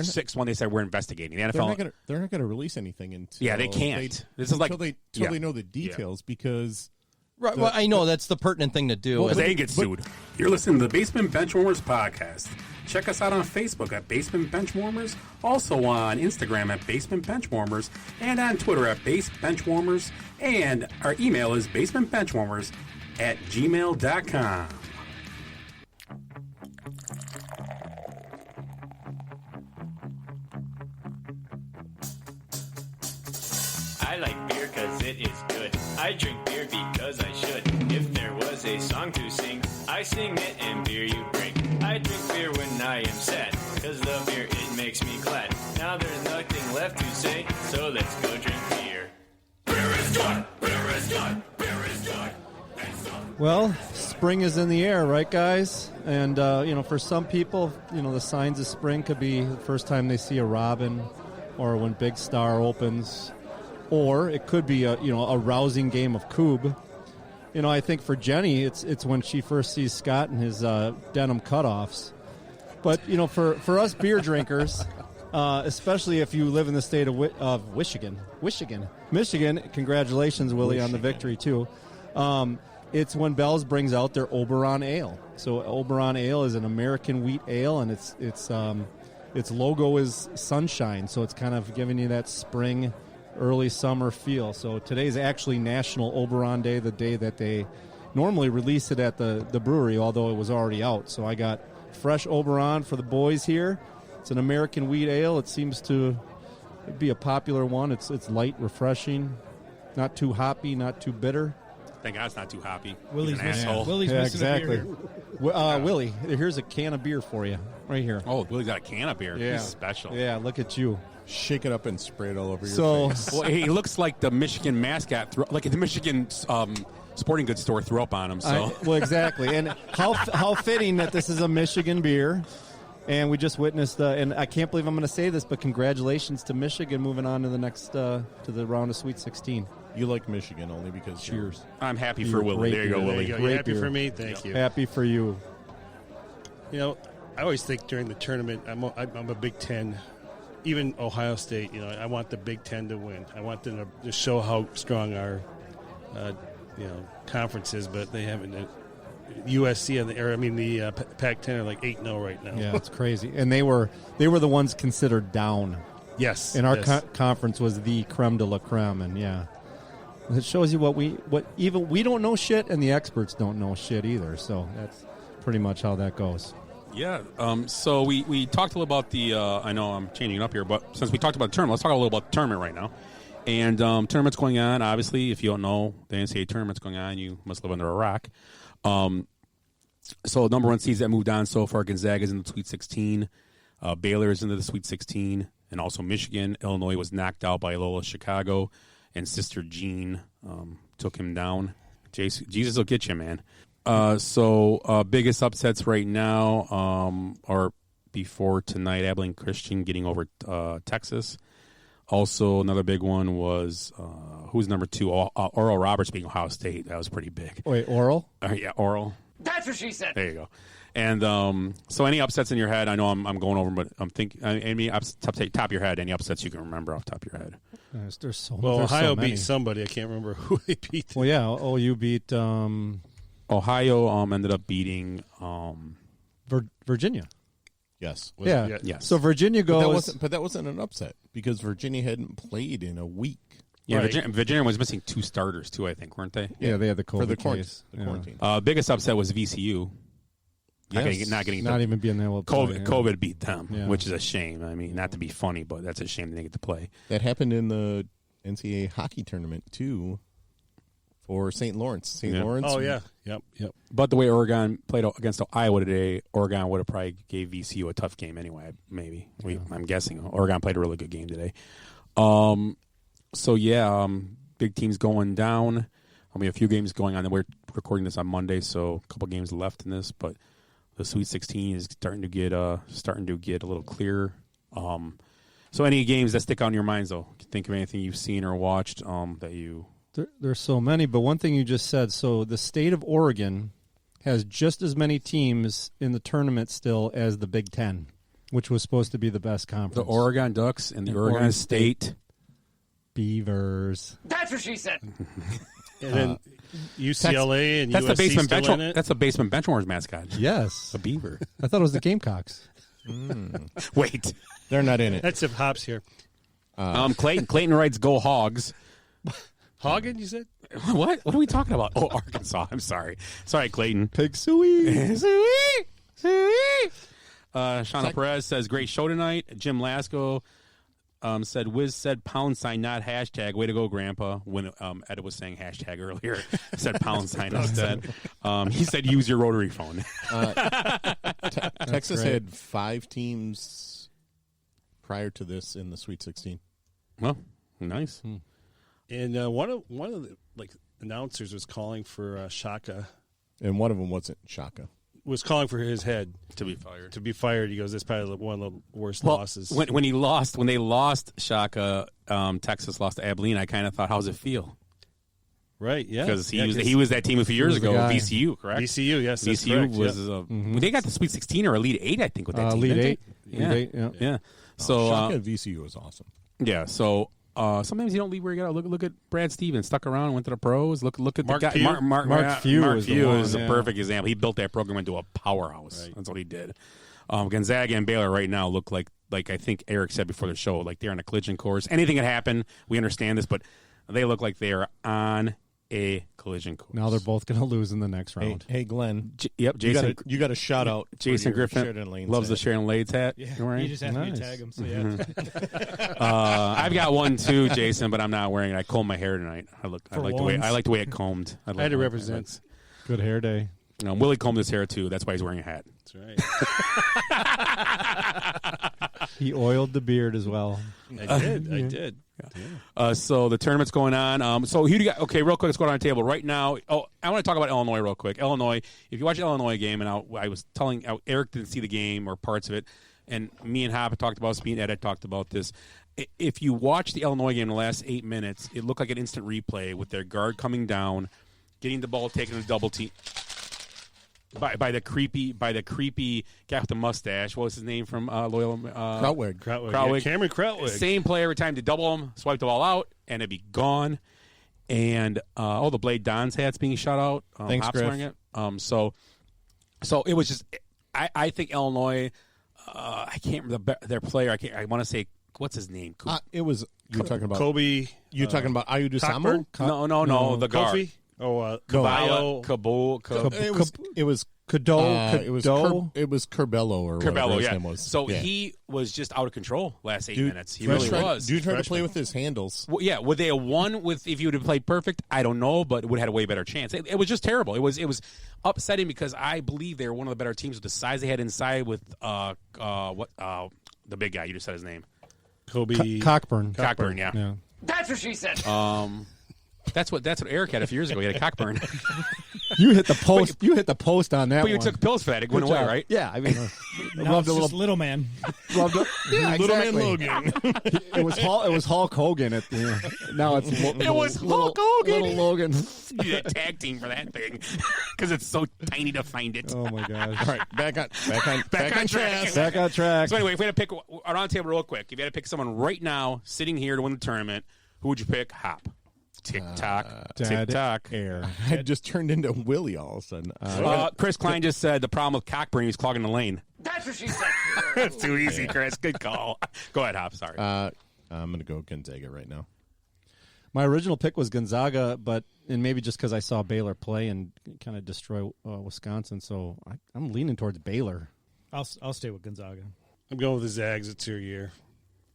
sixth one. They said we're investigating the NFL.
They're not going to release anything until
they can't.
Until they know the details because.
Right, well, I know that's the pertinent thing to do.
Because they get sued. You're listening to the Basement Benchwarmers podcast. Check us out on Facebook at Basement Benchwarmers, also on Instagram at Basement Benchwarmers, and on Twitter at Base Benchwarmers, and our email is basementbenchwarmers@gmail.com.
I like beer because it is good. I drink beer because I should. If there was a song to sing, I sing it and beer you bring. I drink beer when I am sad, because the beer, it makes me glad. Now there's nothing left to say, so let's go drink beer. Beer is good! Beer is good! Beer is good!
Well, spring is in the air, right, guys? And, for some people, the signs of spring could be the first time they see a robin or when Big Star opens. Or it could be a rousing game of Coob. I think for Jenny, it's when she first sees Scott and his denim cutoffs. But for us beer drinkers, especially if you live in the state of Michigan. Congratulations, Willie, on the victory too. It's when Bell's brings out their Oberon Ale. So Oberon Ale is an American wheat ale, and its logo is sunshine. So it's kind of giving you that spring, early summer feel. So today's actually National Oberon Day, the day that they normally release it at the brewery, although it was already out. So I got fresh Oberon for the boys here. It's an American wheat ale. It seems to be a popular one. It's light, refreshing, not too hoppy, not too bitter.
Thank God it's not too hoppy.
Willie's
He's an asshole.
Willie's
Yeah,
missing
exactly.
a beer.
Willie, here's a can of beer for you, right here.
Oh, Willie's got a can of beer.
Yeah.
He's special.
Yeah, look at you.
Shake it up and spray it all over your
So,
face.
Well, he looks like the Michigan mascot, like the Michigan sporting goods store threw up on him. So
well, exactly. And how fitting that this is a Michigan beer. And we just witnessed, and I can't believe I'm going to say this, but congratulations to Michigan moving on to the next, to the round of Sweet 16.
You like Michigan only because
Cheers.
I'm happy
You're
for Willie.
great
There you go,
beer.
Willie.
You
Great
happy
beer.
for me? Thank you.
Happy for you.
I always think during the tournament, I'm a Big Ten, even Ohio State. I want the Big Ten to win. I want them to show how strong our, conference is. But they haven't. USC the Pac-10 are like 8-0 right now.
Yeah, it's crazy. And they were the ones considered down.
Yes.
And our
yes.
conference was the creme de la creme, and yeah. It shows you what even we don't know shit, and the experts don't know shit either. So that's pretty much how that goes.
Yeah. So we talked a little about the. I know I'm changing it up here, but since we talked about the tournament, let's talk a little about the tournament right now. And tournament's going on. Obviously, if you don't know the NCAA tournament's going on, you must live under a rock. So number one seeds that moved on so far: Gonzaga's in the Sweet 16, Baylor's into the Sweet 16, and also Michigan. Illinois was knocked out by Loyola Chicago, and Sister Jean took him down. Jesus will get you, man. So biggest upsets right now are before tonight, Abilene Christian getting over Texas. Also, another big one was who's number 2? Oral Roberts beating Ohio State. That was pretty big.
Wait, Oral?
Yeah, Oral.
That's what she said.
There you go. And so any upsets in your head? I know I'm going over them, but I'm thinking. Top of your head, any upsets you can remember off the top of your head?
There's so
Well,
there's
Ohio
so many.
beat somebody. I can't remember who they beat.
Well, yeah, OU beat
Ohio ended up beating
Virginia.
Yes.
Yeah.
Yes.
So Virginia goes.
But that wasn't an upset because Virginia hadn't played in a week.
Yeah,
Right.
Virginia was missing 2 starters too, I think, weren't they?
Yeah, they had the COVID
for the
case.
quarantine.
Biggest upset was VCU.
Yes.
Not getting
Not even being able to play,
COVID.
yeah.
COVID beat them,
Yeah.
which is a shame. I mean, not to be funny, but that's a shame they didn't get to play.
That happened in the NCAA hockey tournament too for St. Lawrence. St.
Yeah.
Lawrence.
Oh, yeah. Yep.
But the way Oregon played against Iowa today, Oregon would have probably gave VCU a tough game anyway. Maybe I'm guessing Oregon played a really good game today. Big teams going down. We have a few games going on. We're recording this on Monday, so a couple games left in this. But the Sweet 16 is starting to get a little clearer. So any games that stick out in your minds, though? Think of anything you've seen or watched that you.
There's so many, but one thing you just said, so the state of Oregon has just as many teams in the tournament still as the Big Ten, which was supposed to be the best conference.
The Oregon Ducks and the Oregon State
Beavers.
That's what she said.
And then UCLA and
that's
USC
the basement
still in it?
That's the basement Benchwarmers mascot.
Yes.
A beaver.
I thought it was the Gamecocks.
Wait.
They're not in it.
That's if Hop's here.
Clayton writes "Go Hogs."
Hagen, you said?
What? What are we talking about? Oh, Arkansas. I'm sorry. Sorry, Clayton.
Pig suey.
Shauna Perez says, great show tonight. Jim Lasko said, Wiz said pound sign, not hashtag. Way to go, Grandpa. When Ed was saying hashtag earlier, said pound sign instead. He said, use your rotary phone.
Texas had 5 teams prior to this in the Sweet 16.
Well, nice.
And one of the announcers was calling for Shaka.
And one of them wasn't Shaka.
Was calling for his head
To be fired.
to be fired. He goes, "That's probably one of the worst
Well,
losses."
when they lost Shaka, Texas lost to Abilene, I kind of thought, how's it feel?
Right? Yeah,
Because he was that team a few years ago,
guy.
VCU, correct?
VCU. Yes, that's
VCU
correct,
was they got the Sweet 16 or Elite 8, I think, with that team.
Elite
didn't
8.
they?
Elite 8,
Yeah. So
Shaka at VCU was awesome.
yeah, so sometimes you don't leave where you got to look at Brad Stevens, stuck around, went to the pros. Look at
Mark
the guy.
Few?
Mark Few
Mark
was the
Few
one,
is a
yeah.
perfect example. He built that program into a powerhouse.
Right.
That's what he did. Gonzaga and Baylor right now look like I think Eric said before the show, like they're on a collision course. Anything can happen. We understand this, but they look like they are on a collision course.
Now they're both going to lose in the next round.
Hey Glenn.
Jason.
You got a shout out. for
Jason
your
Griffin
Sheridan Lane's
loves the
hat.
Sharon Lades hat.
Yeah,
You're wearing?
he just asked me
Nice.
to tag him. So yeah,
I've got one too, Jason, but I'm not wearing it. I combed my hair tonight. I like the way it combed.
I had to represent.
Good hair day.
Willie combed his hair too. That's why he's wearing a hat.
That's right.
He oiled the beard as well.
I did.
So the tournament's going on. So who do you got? Okay, real quick, let's go down the table right now. Oh, I want to talk about Illinois real quick. Illinois, if you watch the Illinois game, and I was telling Eric didn't see the game or parts of it, and me and Hop talked about this, me and Ed had talked about this. If you watch the Illinois game in the last 8 minutes, it looked like an instant replay with their guard coming down, getting the ball taken to double team. By the creepy guy with the mustache. What was his name from Loyola?
Krautwig.
Yeah, Cameron Krautwig.
Same play every time to double him, swipe the ball out, and it'd be gone. And the Blade Don's hat's being shot out.
Thanks,
Hop's
Griff.
wearing it. So it was just. I think Illinois. I can't remember their player. I want to say what's his name.
It was you were talking about
Kobe.
You talking about Ayudu Samo?
Cockburn?
No, the guard.
Kofi? Oh,
Caballo.
It was
Cadeau.
it was Curbelo or whatever
Curbelo,
his
yeah.
name was.
So
Yeah.
he was just out of control last 8 minutes. He
Dude
really was.
Dude tried to play with his handles.
Well, yeah, would they have won if you would have played perfect? I don't know, but it would have had a way better chance. It was just terrible. It was upsetting because I believe they were one of the better teams with the size they had inside with the big guy. You just said his name.
Kobe.
Cockburn.
Cockburn, yeah.
Yeah.
That's what she said.
That's what Eric had a few years ago. He had a cockburn.
You hit the post. You hit the post on that
But you
one.
took pills for that. It went
Good
away,
job.
right?
Yeah, I mean,
now
rubbed
it's
a
just
little.
little man.
Rubbed a, yeah,
Little
exactly.
man Logan.
It was Hulk Hogan at the. Now it's
Hulk Hogan.
Little Logan.
You need a tag team for that thing because it's so tiny to find it.
Oh my gosh.
All right, back on track.
Back on track.
So anyway, if we had to pick around the table real quick, if you had to pick someone right now sitting here to win the tournament, who would you pick? Hop. Tick-tock. Tick-tock.
Air.
I just turned into Willie all of a sudden.
Chris Klein just said the problem with Cockburn, he was clogging the lane.
That's what she said.
That's too easy, Chris. Good call. Go ahead, Hop. Sorry.
I'm going to go Gonzaga right now.
My original pick was Gonzaga, and maybe just because I saw Baylor play and kind of destroy Wisconsin, so I'm leaning towards Baylor.
I'll stay with Gonzaga.
I'm going with the Zags. It's your year.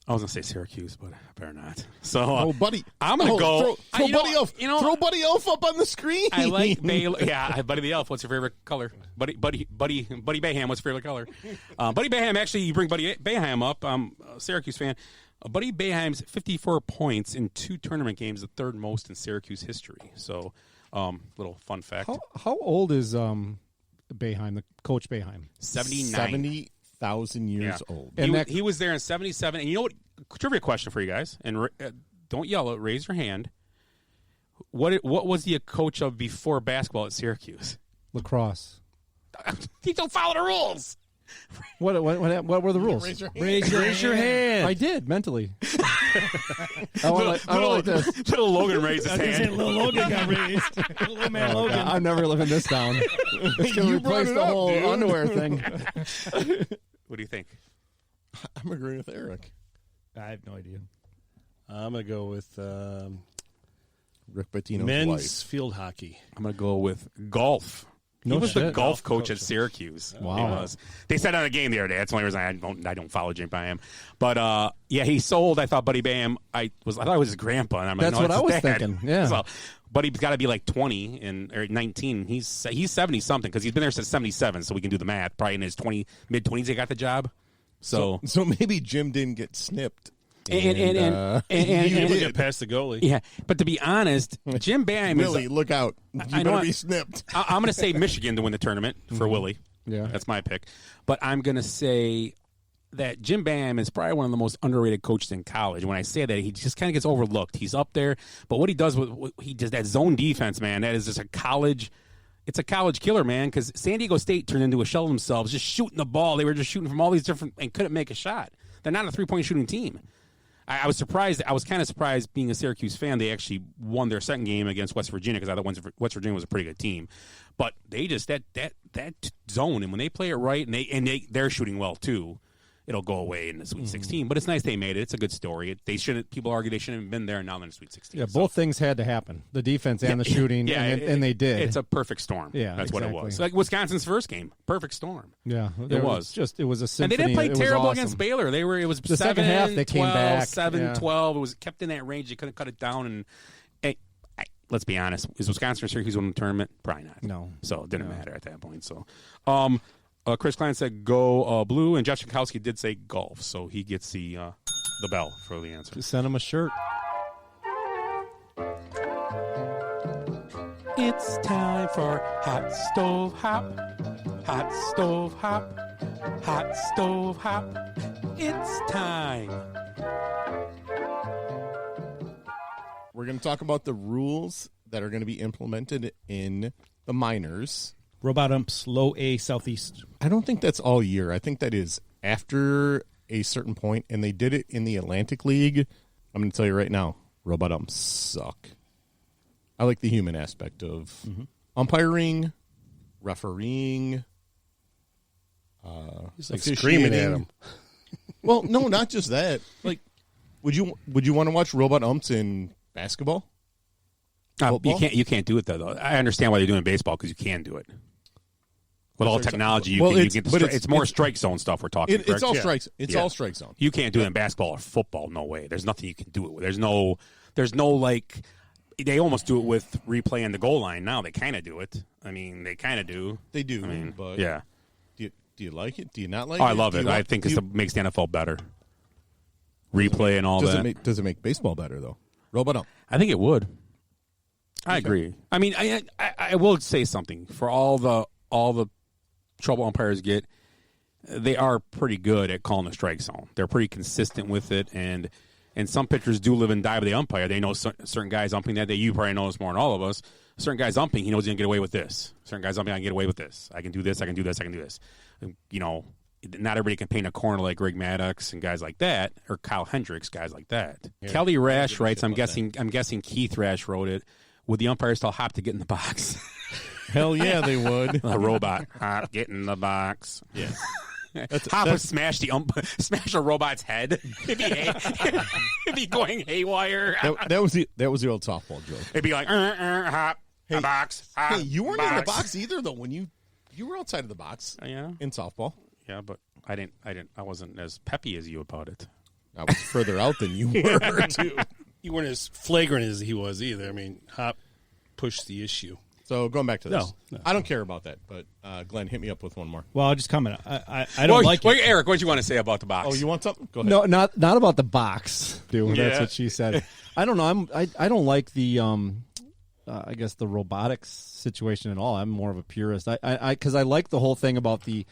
I was gonna say Syracuse, but I better not. So,
Oh, buddy!
I'm gonna go.
Throw
you know-
Buddy Elf.
you know-
throw Buddy Elf up on the screen.
I like Baylor. Yeah, Buddy the Elf. What's your favorite color? Buddy Bayham. What's your favorite color? Buddy Bayham. Actually, you bring Buddy Bayham up. I'm a Syracuse fan. Buddy Bayham's 54 points in 2 tournament games, the third most in Syracuse history. So, little fun fact.
How old is Boeheim, the coach Boeheim?
79.
70,000 years old.
And
He was there in 77. And you know what? Trivia question for you guys. And don't yell it. Raise your hand. What was he a coach of before basketball at Syracuse?
Lacrosse.
He don't follow the rules.
What were the rules?
Raise your hand.
Raise your hand.
I did mentally. I went like this.
Little Logan raised his
I was gonna say
hand.
little Logan got raised. Little man
Oh,
Logan.
God, I'm never living this down. It's gonna
You brought
replace
it
the
up,
whole
dude.
underwear thing.
What do you think?
I'm agreeing with Eric.
I have no idea.
I'm going to go with
Rick Pitino's
men's
wife.
field hockey.
I'm going to go with golf. He
No
was the
shit.
golf coach at Syracuse.
Wow.
He was. They said on the game the other day. That's the only reason I don't follow Jim Bayham. But yeah, he sold. I thought Buddy Bayham. I thought it was his grandpa. And I'm like,
That's
no,
what
it's
I was
his dad.
thinking, yeah.
So, Buddy's got to be like 20 or 19. He's 70 something because he's been there since 77. So we can do the math. Probably in his mid 20s, he got the job. So
maybe Jim didn't get snipped.
and
You
did.
get past the goalie.
yeah. But to be honest, Jim Bayham
Willie,
is.
look out! You
I know
better
what-
be snipped.
I'm going to say Michigan to win the tournament for Willie.
Yeah.
That's my pick. But I'm going to say that Jim Bayham is probably one of the most underrated coaches in college. When I say that, he just kind of gets overlooked. He's up there, but what he does he does that zone defense, man. That is just a college. It's a college killer, man. Because San Diego State turned into a shell of themselves, just shooting the ball. They were just shooting from all these different and couldn't make a shot. They're not a 3-point shooting team. I was surprised. I was kind of surprised, being a Syracuse fan, they actually won their second game against West Virginia because I thought West Virginia was a pretty good team. But they just that zone, and when they play it right, and they're shooting well too, it'll go away in the Sweet 16. But it's nice they made it. It's a good story. People argue they shouldn't have been there, and now they're in the Sweet 16.
Yeah,
So-
both things had to happen: the defense and the shooting, and they did.
It's a perfect storm.
Yeah,
that's what it
exactly.
was. Like Wisconsin's first game, perfect storm.
yeah,
It was.
it was a
And
symphony.
they didn't play
It was
terrible
awesome.
against Baylor. It was
The
7,
second half, they came
12,
back.
7,
Yeah.
12. It was kept in that range. They couldn't cut it down. And let's be honest, is Wisconsin or Syracuse winning the tournament? Probably not.
No.
So it didn't matter at that point. So, Chris Klein said go blue, and Jeff Jankowski did say golf. So he gets the bell for the answer.
Just send him a shirt.
It's time for Hot Stove Hop. Hot Stove Hop. Hot Stove Hop. It's time.
We're going to talk about the rules that are going to be implemented in the minors.
Robot umps, low A, southeast.
I don't think that's all year. I think that is after a certain point, and they did it in the Atlantic League. I'm going to tell you right now, robot umps suck. I like the human aspect of umpiring, refereeing,
He's like screaming at him.
Well, no, not just that. Like, would you want to watch robot umps in basketball? Football?
You can't do it though. I understand why they're doing baseball because you can do it. With all technology,
Well,
it's more strike zone stuff we're talking.
It's
correct?
all
Yeah.
strikes. It's
Yeah.
all strike zone.
You can't do it in basketball or football. No way. There's nothing you can do it with. There's no like. They almost do it with replay on the goal line now. They kind of do it. I mean, they kind of do.
They do.
I mean,
but
yeah.
Do you like it? Do you not like
Oh,
it?
I love
Do
it.
you
I
want-
think
do you-
makes the NFL better. Replay and all that.
Does it make baseball better though? Robot ump.
I think it would. I agree. I mean, I will say something. For all the trouble umpires get, they are pretty good at calling the strike zone. They're pretty consistent with it, and some pitchers do live and die by the umpire. They know certain guys umping that day. You probably know this more than all of us. Certain guys umping, he knows he can get away with this. Certain guys umping, I can get away with this. I can do this. I can do this. I can do this. You know, not everybody can paint a corner like Greg Maddox and guys like that, or Kyle Hendricks, guys like that. Kelly Rash writes. I'm guessing Keith Rash wrote it. Would the umpires tell Hop to get in the box?
Hell yeah, they would.
A robot. Hop, get in the box.
Yeah.
Hop would smash a robot's head. It'd be going haywire.
That was the old softball joke.
It'd be like Hop, a box. Hop,
Hey, you weren't in the box either though when you were outside of the box.
Yeah,
In softball.
yeah, but I wasn't as peppy as you about it.
I was further out than you were, too.
You weren't as flagrant as he was either. I mean, Hop pushed the issue.
So going back to this,
No.
I don't care about that. But Glenn, hit me up with one more.
Well, I'll just comment. I don't like it.
Eric, what do you want to say about the box?
Oh, you want something? Go ahead.
No, not about the box, dude. That's
Yeah.
what she said. I don't know. I don't like the I guess the robotics situation at all. I'm more of a purist. Because I like the whole thing about the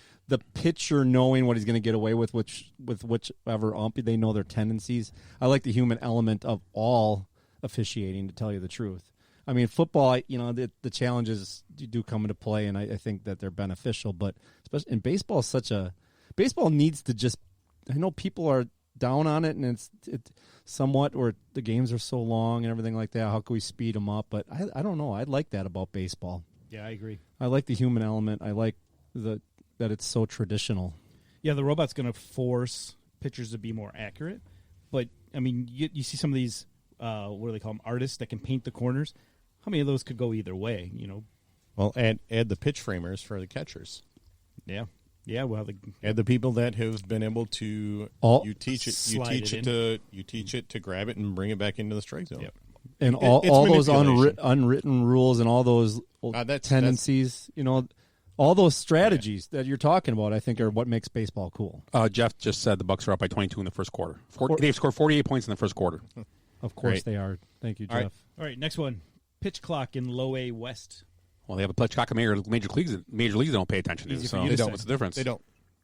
pitcher knowing what he's going to get away with whichever ump. They know their tendencies. I like the human element of all officiating, to tell you the truth. I mean, football, the challenges do come into play, and I think that they're beneficial. But especially in baseball, baseball needs to just. I know people are down on it, and it's somewhat, or the games are so long and everything like that. How can we speed them up? But I don't know. I like that about baseball.
Yeah, I agree.
I like the human element. I like that it's so traditional.
Yeah, the robot's going to force pitchers to be more accurate. But, I mean, you see some of these, what do they call them, artists that can paint the corners. How many of those could go either way,
Well, add the pitch framers for the catchers.
Yeah. Yeah, well,
Add the people that have been able to you teach it to grab it and bring it back into the strike zone.
Yep.
And
It's
all those
manipulation.
unwritten rules and all those tendencies, all those strategies that you're talking about, I think are what makes baseball cool.
Jeff just said the Bucks are up by 22 in the first quarter. They've scored 48 points in the first quarter.
Of course
Great.
they are. Thank you,
All
Jeff.
All right, next one. Pitch clock in Low A West.
Well, they have a pitch clock in major leagues. Major leagues don't pay attention to.
Easy for
So
you to say.
what's the difference?
They don't.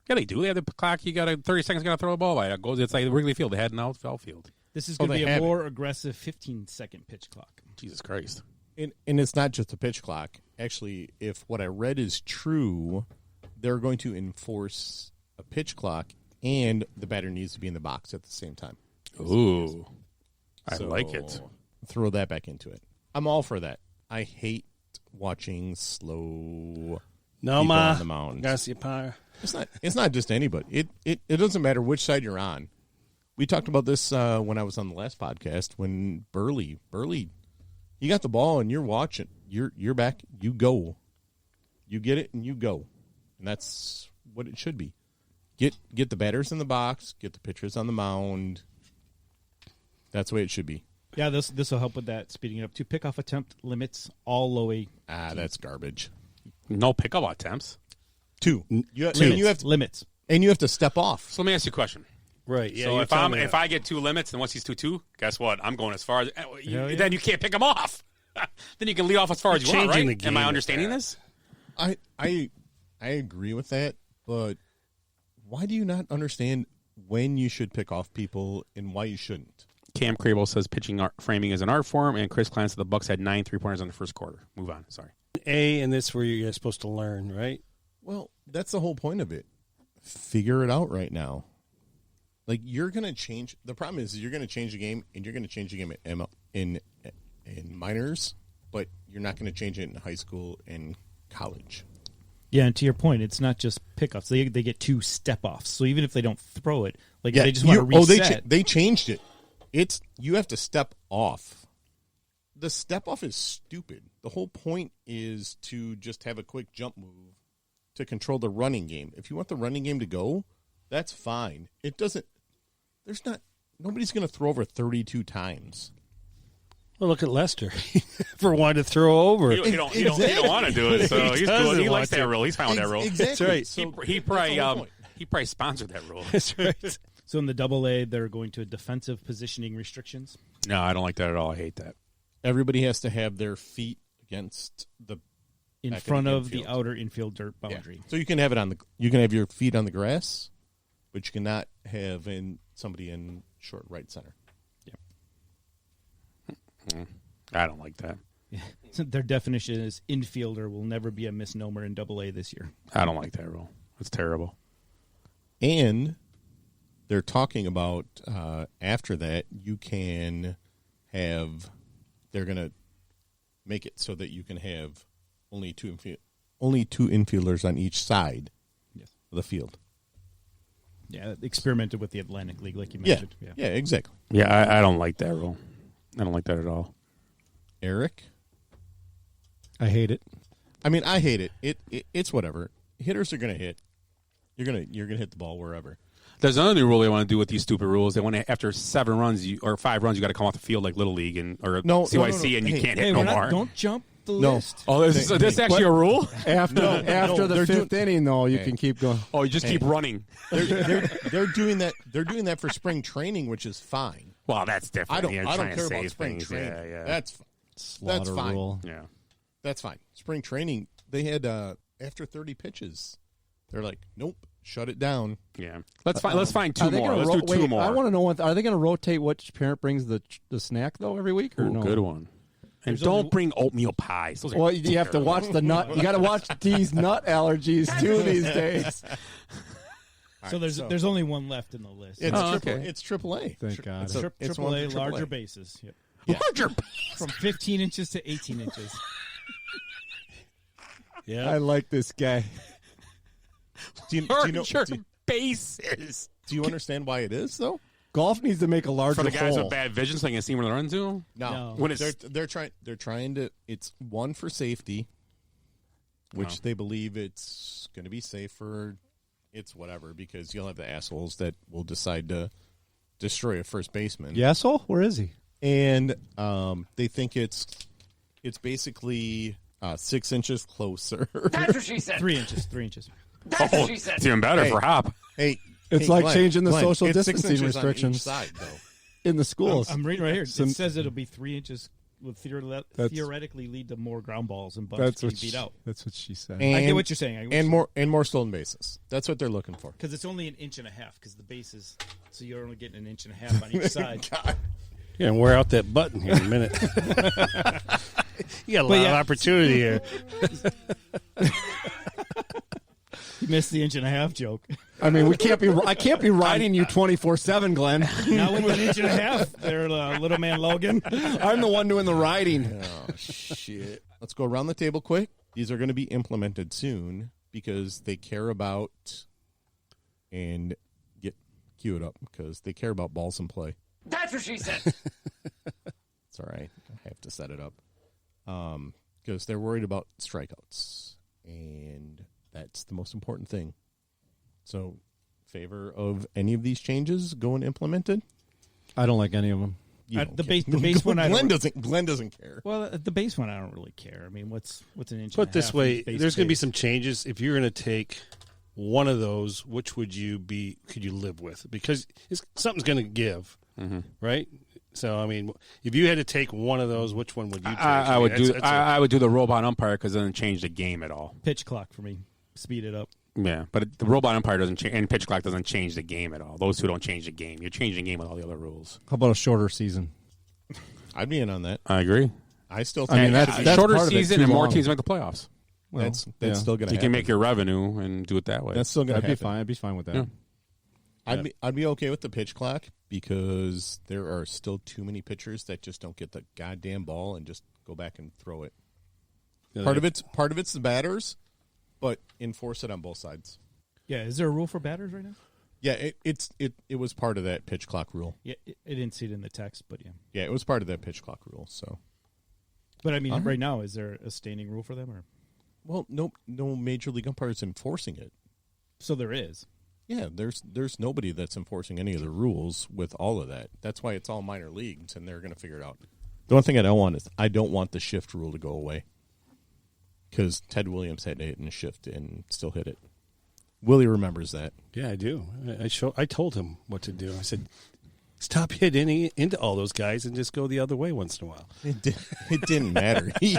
Yeah, they do. They have the clock. You got 30 seconds. Got to throw the ball by. It goes. It's like Wrigley Field. They had an outfield.
This is
Oh,
going to
they
be a
have
more aggressive 15-second pitch clock.
Jesus Christ.
And it's not just a pitch clock. Actually, if what I read is true, they're going to enforce a pitch clock, and the batter needs to be in the box at the same time.
Ooh, I
So,
like it.
Throw that back into it. I'm all for that. I hate watching slow
No,
people
ma.
on the mound.
Garcia Pyre.
It's not just anybody. It doesn't matter which side you're on. We talked about this when I was on the last podcast when Burley, you got the ball and you're watching. You're back. You go. You get it and you go. And that's what it should be. Get the batters in the box. Get the pitchers on the mound. That's the way it should be.
Yeah, this will help with that, speeding it up. To pickoff attempt limits all Low A.
That's garbage.
No pickup attempts.
Two.
Limits.
You have to,
Limits.
and you have to step off.
So let me ask you a question.
Right. Yeah.
So
you're
if
telling me
if
that.
I get two limits and once he's 2-2, guess what? I'm going as far as
yeah.
then you can't pick him off. Then you can lead off as far as you
You're
want, right?
changing the
Am I
game
understanding
with
this?
I agree with that, but why do you not understand when you should pick off people and why you shouldn't?
Cam Crable says pitching framing is an art form, and Chris Klein said the Bucks had 9 3-pointers in the first quarter. Move on. Sorry.
and this where you're supposed to learn, right?
Well, that's the whole point of it. Figure it out right now. Like, you're going to change. The problem is you're going to change the game, and you're going to change the game in minors, but you're not going to change it in high school and college.
Yeah, and to your point, it's not just pickoffs. They get 2 step-offs. So even if they don't throw it, like they just want to reset.
They changed it. You have to step off. The step off is stupid. The whole point is to just have a quick jump move to control the running game. If you want the running game to go, that's fine. It doesn't. Nobody's going to throw over 32 times.
Well, look at Lester for wanting to throw over.
He don't want to do it, so he's
doesn't
good. He
want
likes that
to.
rule. He's fine with that rule.
Exactly.
That's right.
So
He
that's the whole point.
probably sponsored that rule.
That's right.
So in the AA, they're going to defensive positioning restrictions.
No, I don't like that at all. I hate that.
Everybody has to have their feet against the
In
back of
front
the
of the
infield.
outer infield dirt boundary.
So you can have it you can have your feet on the grass, but you cannot have somebody in short right center.
I don't like that.
So their definition is infielder will never be a misnomer in AA this year.
I don't like that rule. It's terrible.
And they're talking about after that you can have. They're going to make it so that you can have only two infielders on each side
Yes.
of the field.
Yeah, experimented with the Atlantic League, like you
Yeah,
mentioned.
yeah, exactly.
Yeah, I don't like that rule. I don't like that at all.
Eric,
I hate it.
I mean, I hate it. It's whatever. Hitters are going to hit. You're gonna hit the ball wherever.
There's another new rule they want to do with these stupid rules. They want to, after 7 runs or 5 runs, you got to come off the field like Little League or CYC, and you can't hit no more.
Don't jump the
No.
list.
Oh, this is actually a rule?
After the fifth inning, though, you can keep going.
Oh, you just keep running.
They're doing that. They're doing that for spring training, which is fine.
Well, that's different.
I don't
You're trying to
care about
save
spring
things.
training.
Yeah.
That's
Slaughter
fine.
rule.
Yeah.
That's fine. Spring training, they had after 30 pitches, they're like, nope, shut it down.
Yeah. Let's find 2
Are they
more.
gonna
Let's do 2 more.
I want to know are they going to rotate which parent brings the snack though every week or
Ooh,
no?
good one. And don't bring oatmeal pies. Those are
Well, you have to watch the nut. You got to watch these nut allergies too these days.
So there's only one left in the list.
It's
okay.
It's AAA.
Thank God.
It's one
AAA,
for
larger
AAA.
bases. Yep.
larger.
From 15 inches to 18 inches.
Yeah.
I like this guy.
Do you know?
Larger bases.
Do you understand why it is though?
Golf needs to make a larger
For the guys
hole.
with bad vision, so they can see where they're running to.
No.
When it's
They're trying to. It's one for safety, which they believe it's going to be safer. It's whatever because you'll have the assholes that will decide to destroy a first baseman.
Yesel? Where is he?
And they think it's basically 6 inches closer.
That's what she said.
3 inches. 3 inches.
That's what she said.
it's even better
Hey.
for Hop.
Hey,
It's like
Glenn,
changing the
Glenn,
social
it's 6
distancing
inches on each
restrictions.
side, though.
In the schools.
I'm reading right here.
Some-
It says it'll be 3 inches. Would theoretically lead to more ground balls and bumps getting beat out.
That's what she said.
I get what you're saying.
And more stolen bases. That's what they're looking for.
Because it's only 1.5 inches because the base is, so you're only getting 1.5 inches on each side.
You're going to wear out that button here in a minute. You got a lot of opportunity here.
You missed the 1.5 inch joke.
I mean, I can't be riding you 24/7, Glenn.
Now with 1.5 inches there, little man Logan.
I'm the one doing the riding.
Oh, shit. Let's go around the table quick. These are going to be implemented soon because they care about, and cue it up, because they care about balls in play.
That's what she said.
It's all right. I have to set it up. Because they're worried about strikeouts. And that's the most important thing. So, favor of any of these changes going implemented?
I don't like any of them.
The base one.
Glenn doesn't care.
Well, the base one I don't really care. I mean, what's 1.5 inches?
Put this way, there's going to be some changes. If you're going to take one of those, which could you live with? Because something's going to give, right? So, I mean, if you had to take one of those, which one would you take?
I would do the robot umpire because it doesn't change the game at all.
Pitch clock for me. Speed it up.
Yeah, but the robot umpire doesn't change, and pitch clock doesn't change the game at all. Those two don't change the game. You're changing the game with all the other rules.
How about a shorter season?
I'd be in on that.
I agree.
I still
I mean,
think
that's
shorter
part of it,
season
too
and more
long.
teams make the playoffs.
Well,
that's
yeah.
still going to
You
happen.
can make your revenue and do it that way.
That's still going to
I'd
happen.
be fine. I'd be fine with that.
Yeah.
I'd be okay with the pitch clock because there are still too many pitchers that just don't get the goddamn ball and just go back and throw it. Part of it's the batters, but enforce it on both sides.
Yeah, is there a rule for batters right now?
Yeah, it was part of that pitch clock rule.
Yeah, I didn't see it in the text, but yeah.
Yeah, it was part of that pitch clock rule. So,
But I mean, right now, is there a standing rule for them, or
well, no major league umpires enforcing it.
so there is?
Yeah, there's nobody that's enforcing any of the rules with all of that. That's why it's all minor leagues, and they're going to figure it out. The one thing I don't want the shift rule to go away because Ted Williams had to hit in a shift and still hit it. Willie remembers that.
Yeah, I do. I told him what to do. I said, stop hitting into all those guys and just go the other way once in a while.
It didn't matter. He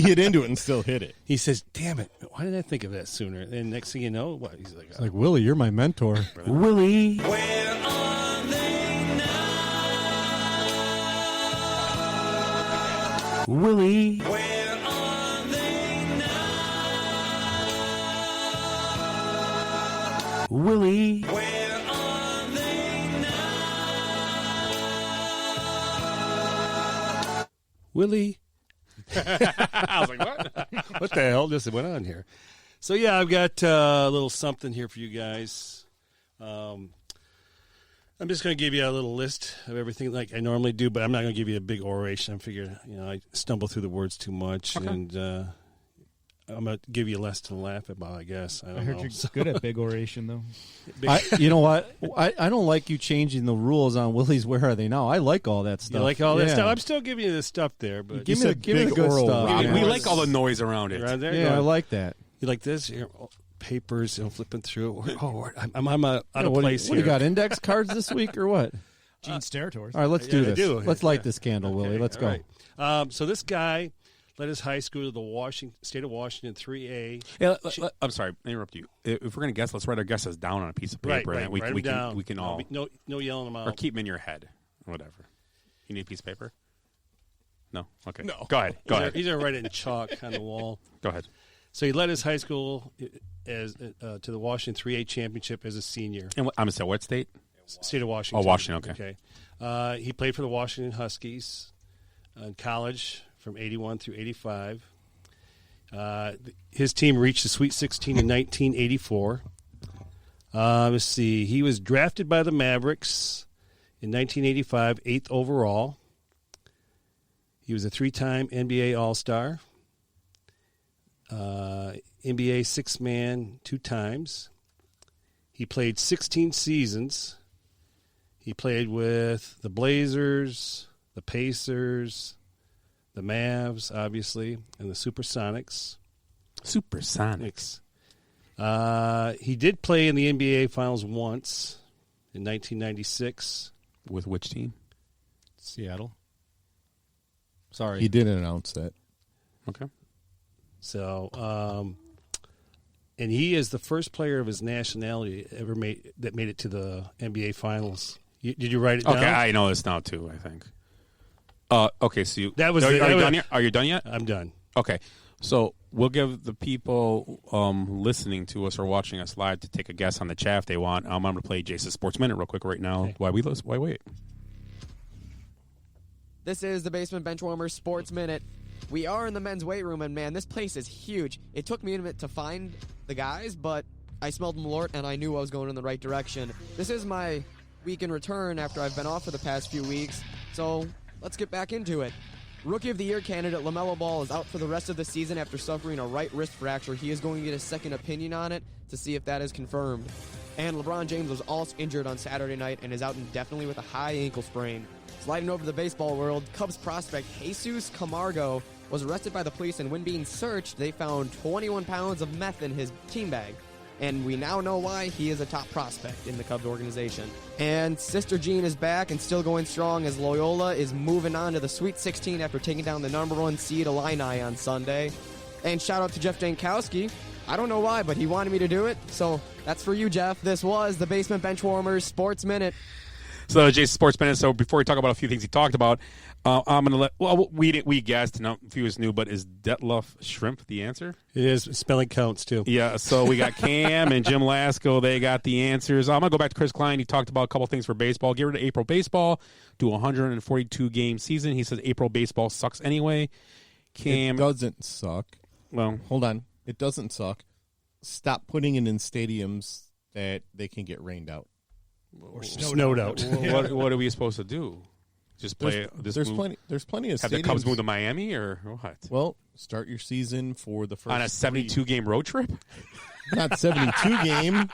hit into it and still hit it.
He says, damn it, why didn't I think of that sooner? And next thing you know, what? He's like,
It's like, Willie, you're my mentor.
Willie. Willie. Willie. Willie. I was like, what? What the hell just went on here? So, yeah, I've got a little something here for you guys. I'm just going to give you a little list of everything like I normally do, but I'm not going to give you a big oration. I figure, I stumble through the words too much. Okay. And I'm gonna give you less to laugh about, I guess. I
I
don't
heard
know.
you're good at big oration, though.
You know what? I don't like you changing the rules on Willie's Where Are They Now? I like all that stuff.
You like all that
Yeah.
stuff? I'm still giving you the stuff there, but
Give me the
big
good
oral
stuff.
rock.
We
Yeah.
like all the noise around it.
right there.
Yeah, I like that.
You like this? Here, papers, flipping through it. Oh, I'm out of
What
place
do
here.
you got? Index cards this week or what?
Gene's territories.
All right, let's
Yeah,
do
I
this.
do.
Let's light this candle, Willie. Let's go.
All right. So this guy led his high school to the state of Washington 3A.
Yeah, I'm sorry, I interrupt you. If we're gonna guess, let's write our guesses down on a piece of paper,
Right.
and we
Write 'em
can
down.
we can all
no yelling them out.
or keep them in your head, whatever. You need a piece of paper? No. Okay.
No.
Go ahead. Go ahead.
He's gonna write it in chalk on the wall.
Go ahead.
So he led his high school as to the Washington 3A championship as a senior.
And I'm gonna say what state?
State of Washington.
Oh, Washington,
Okay. He played for the Washington Huskies in college from 81 through 85. His team reached the Sweet 16 in 1984. Let's see. He was drafted by the Mavericks in 1985, 8th overall. He was a 3-time NBA All-Star, NBA six-man 2 times. He played 16 seasons. He played with the Blazers, the Pacers, the Mavs, obviously, and the Supersonics.
Supersonics.
He did play in the NBA Finals once in 1996.
With which team?
Seattle. Sorry.
He didn't announce that.
Okay.
So, and he is the first player of his nationality ever made it to the NBA Finals. Did you write it down?
Okay, I know this now too. I think. Okay, so you,
That was
are,
the-
are
that
you
was-
done yet? Are you done yet?
I'm done.
Okay, so we'll give the people listening to us or watching us live to take a guess on the chat if they want. I'm going to play Jason's Sports Minute real quick right now.
Okay.
Why wait?
This is the Basement Benchwarmers Sports Minute. We are in the men's weight room, and man, this place is huge. It took me a minute to find the guys, but I smelled Malort, and I knew I was going in the right direction. This is my week in return after I've been off for the past few weeks, so let's get back into it. Rookie of the Year candidate LaMelo Ball is out for the rest of the season after suffering a right wrist fracture. He is going to get a second opinion on it to see if that is confirmed. And LeBron James was also injured on Saturday night and is out indefinitely with a high ankle sprain. Sliding over to the baseball world, Cubs prospect Jesus Camargo was arrested by the police, and when being searched, they found 21 pounds of meth in his team bag. And we now know why he is a top prospect in the Cubs organization. And Sister Jean is back and still going strong as Loyola is moving on to the Sweet 16 after taking down the #1 seed Illini on Sunday. And shout out to Jeff Jankowski. I don't know why, but he wanted me to do it, so that's for you, Jeff. This was the Basement Benchwarmers Sports Minute.
So Jason's Sports Minute. So before we talk about a few things he talked about, I'm going to let. Well, we guessed. Now, a few was new, but is Detlef Shrimp the answer?
It is. Spelling counts, too.
Yeah, so we got Cam and Jim Lasko. They got the answers. I'm going to go back to Chris Klein. He talked about a couple things for baseball. Get rid of April baseball, do a 142-game season. He says April baseball sucks anyway. Cam,
It doesn't suck.
well,
Hold on. It doesn't suck. Stop putting it in stadiums that they can get rained out.
Or snowed out.
what are we supposed to do? Just play this
There's
move?
plenty of
Have
stadiums.
the Cubs move to Miami or what?
Well, start your season for the first
On a 72-game road trip?
not 72 game.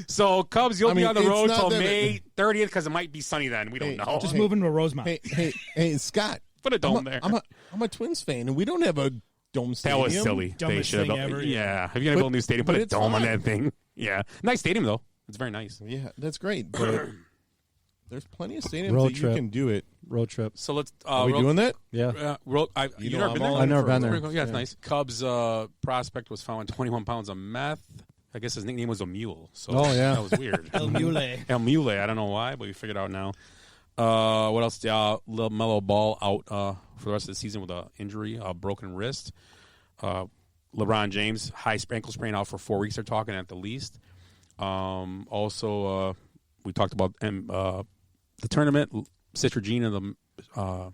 So, Cubs, you'll
I
be
mean,
on the
it's
road
not
till
that
May 30th because it might be sunny then. We don't
Hey,
know.
Just
Hey.
move into a Rosemont.
Hey, Scott.
Put a dome there.
I'm a Twins fan, and we don't have a dome
That
stadium.
was silly. They
Dumbest
should have
thing
built.
ever.
Yeah. If you're going to build a new stadium, put
but
a
it's
dome on
fine.
that thing. Yeah. Nice stadium, though. It's very nice.
Yeah, that's great, but there's plenty of stadiums
Road
that
trip.
you can do it.
Road trip.
So, let's.
Are we doing that?
Yeah.
You've
know,
never
I'm
been
all
there?
in
I've never
for
been
a
there.
road
Cool. Yeah, it's nice. Cubs prospect was found with 21 pounds of meth. I guess his nickname was a mule. So
Oh, yeah.
that was weird.
El Mule.
El Mule. I don't know why, but we figured out now. What else? LaMelo Ball out for the rest of the season with an injury, a broken wrist. LeBron James, high ankle sprain, out for 4 weeks. They're talking at the least. Also, we talked about the tournament. Sister Jean of the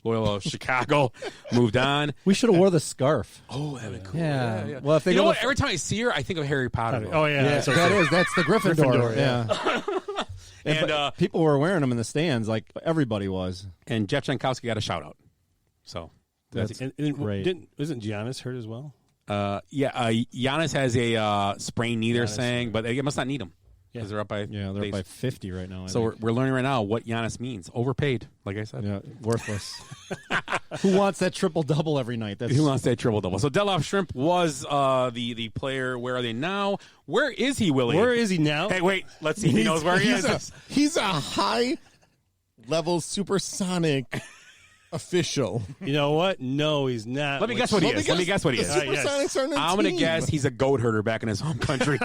Loyola Chicago moved on.
We should have wore the scarf.
Oh, that'd be cool.
Yeah. Well, if they
You know
go
what?
to-
Every time I see her, I think of Harry Potter.
Oh, yeah.
Yeah,
That's
that's the Gryffindor.
Gryffindor,
yeah.
And
But people were wearing them in the stands, like everybody was.
Jeff Jankowski got a shout out. So
That's
And
great.
Isn't Giannis hurt as well?
Giannis has a sprained knee, they're saying, but they must not need him because they're up by
they're up by 50 right now. I
So
think.
we're learning right now what Giannis means. Overpaid, like I said.
Yeah, worthless. Who wants that triple double every night? That's
Who wants that triple double? So Deloff Shrimp was the player. Where are they now? Where is he, Willie?
Where is he now?
Hey, wait. Let's see if he knows where he is.
He's a high-level supersonic official.
You know what? No, he's not.
Let me guess what he is. Let me guess what he
The
is.
Supersonics are on the
I'm going to
team.
guess he's a goat herder back in his home country.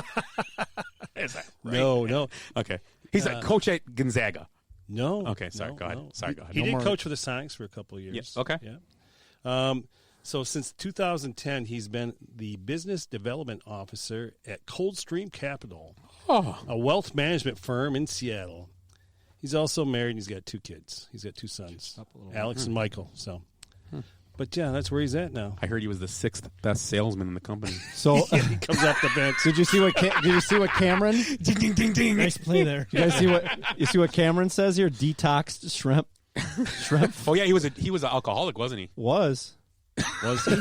Is that right?
No.
Okay. He's a coach at Gonzaga.
No.
Okay, sorry.
No,
Go ahead.
no.
Sorry, go ahead.
He
No
did
more.
coach for the Sonics for a couple of years.
Yeah, okay.
Yeah. So since 2010, he's been the business development officer at Coldstream Capital, a wealth management firm in Seattle. He's also married, and he's got 2 kids. He's got 2 sons, Alex and Michael. So, but yeah, that's where he's at now.
I heard he was the 6th best salesman in the company.
So
He comes off the bench.
did you see what Cameron?
Ding, ding, ding, ding.
Nice play there.
You guys see what Cameron says here? Detoxed shrimp. Shrimp
Oh yeah, he was an alcoholic, wasn't he?
was he?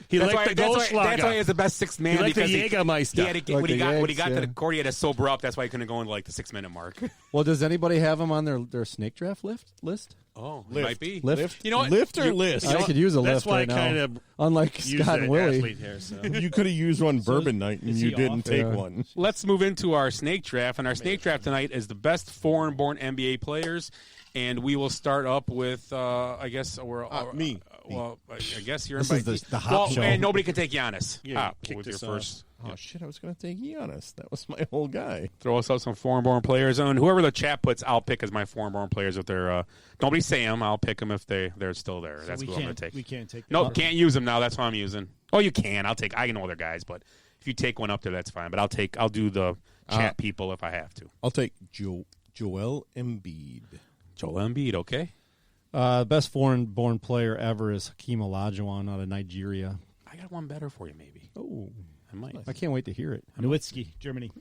He
That's
liked
why,
the
that's why
Goldschlager.
he was the best 6th man.
He liked the
because
Jägermeister.
He had to get,
Like
when he
the
got when he
Jags,
got to
yeah.
the court, he had to sober up. That's why he couldn't go into like the 6-minute mark.
Well, does anybody have him on their snake draft list?
Oh, it might be.
Lift?
You know what?
Lift or list?
I could use a
That's
lift
why
right
I
now.
kind of
Unlike
use
Scott
that
and Willie.
athlete here. So.
You could have used one bourbon night and
is
you
he
didn't
off?
take
Yeah.
one.
Let's move into our snake draft, and our snake draft tonight is the best foreign-born NBA players, and we will start up with I guess
me.
Well, I guess you're
This
in
is the hot show.
and nobody can take Giannis.
Yeah,
Hop
kick
with
this
your
off.
first.
Oh shit! I was gonna take Giannis. That was my whole guy.
Throw us out some foreign-born players, and whoever the chat puts, I'll pick as my foreign-born players. If they're nobody say them, I'll pick them if they're still there. That's
we
who I'm going
can't
to take.
we can't take.
No,
them.
can't use them now. That's what I'm using. Oh, you can. I know other guys, but if you take one up there, that's fine. But I'll do the chat people if I have to.
I'll take Joel Embiid.
Joel Embiid, okay.
Best foreign-born player ever is Hakeem Olajuwon out of Nigeria.
I got one better for you, maybe.
Oh,
I might.
I can't wait to hear it.
Nowitzki, Germany.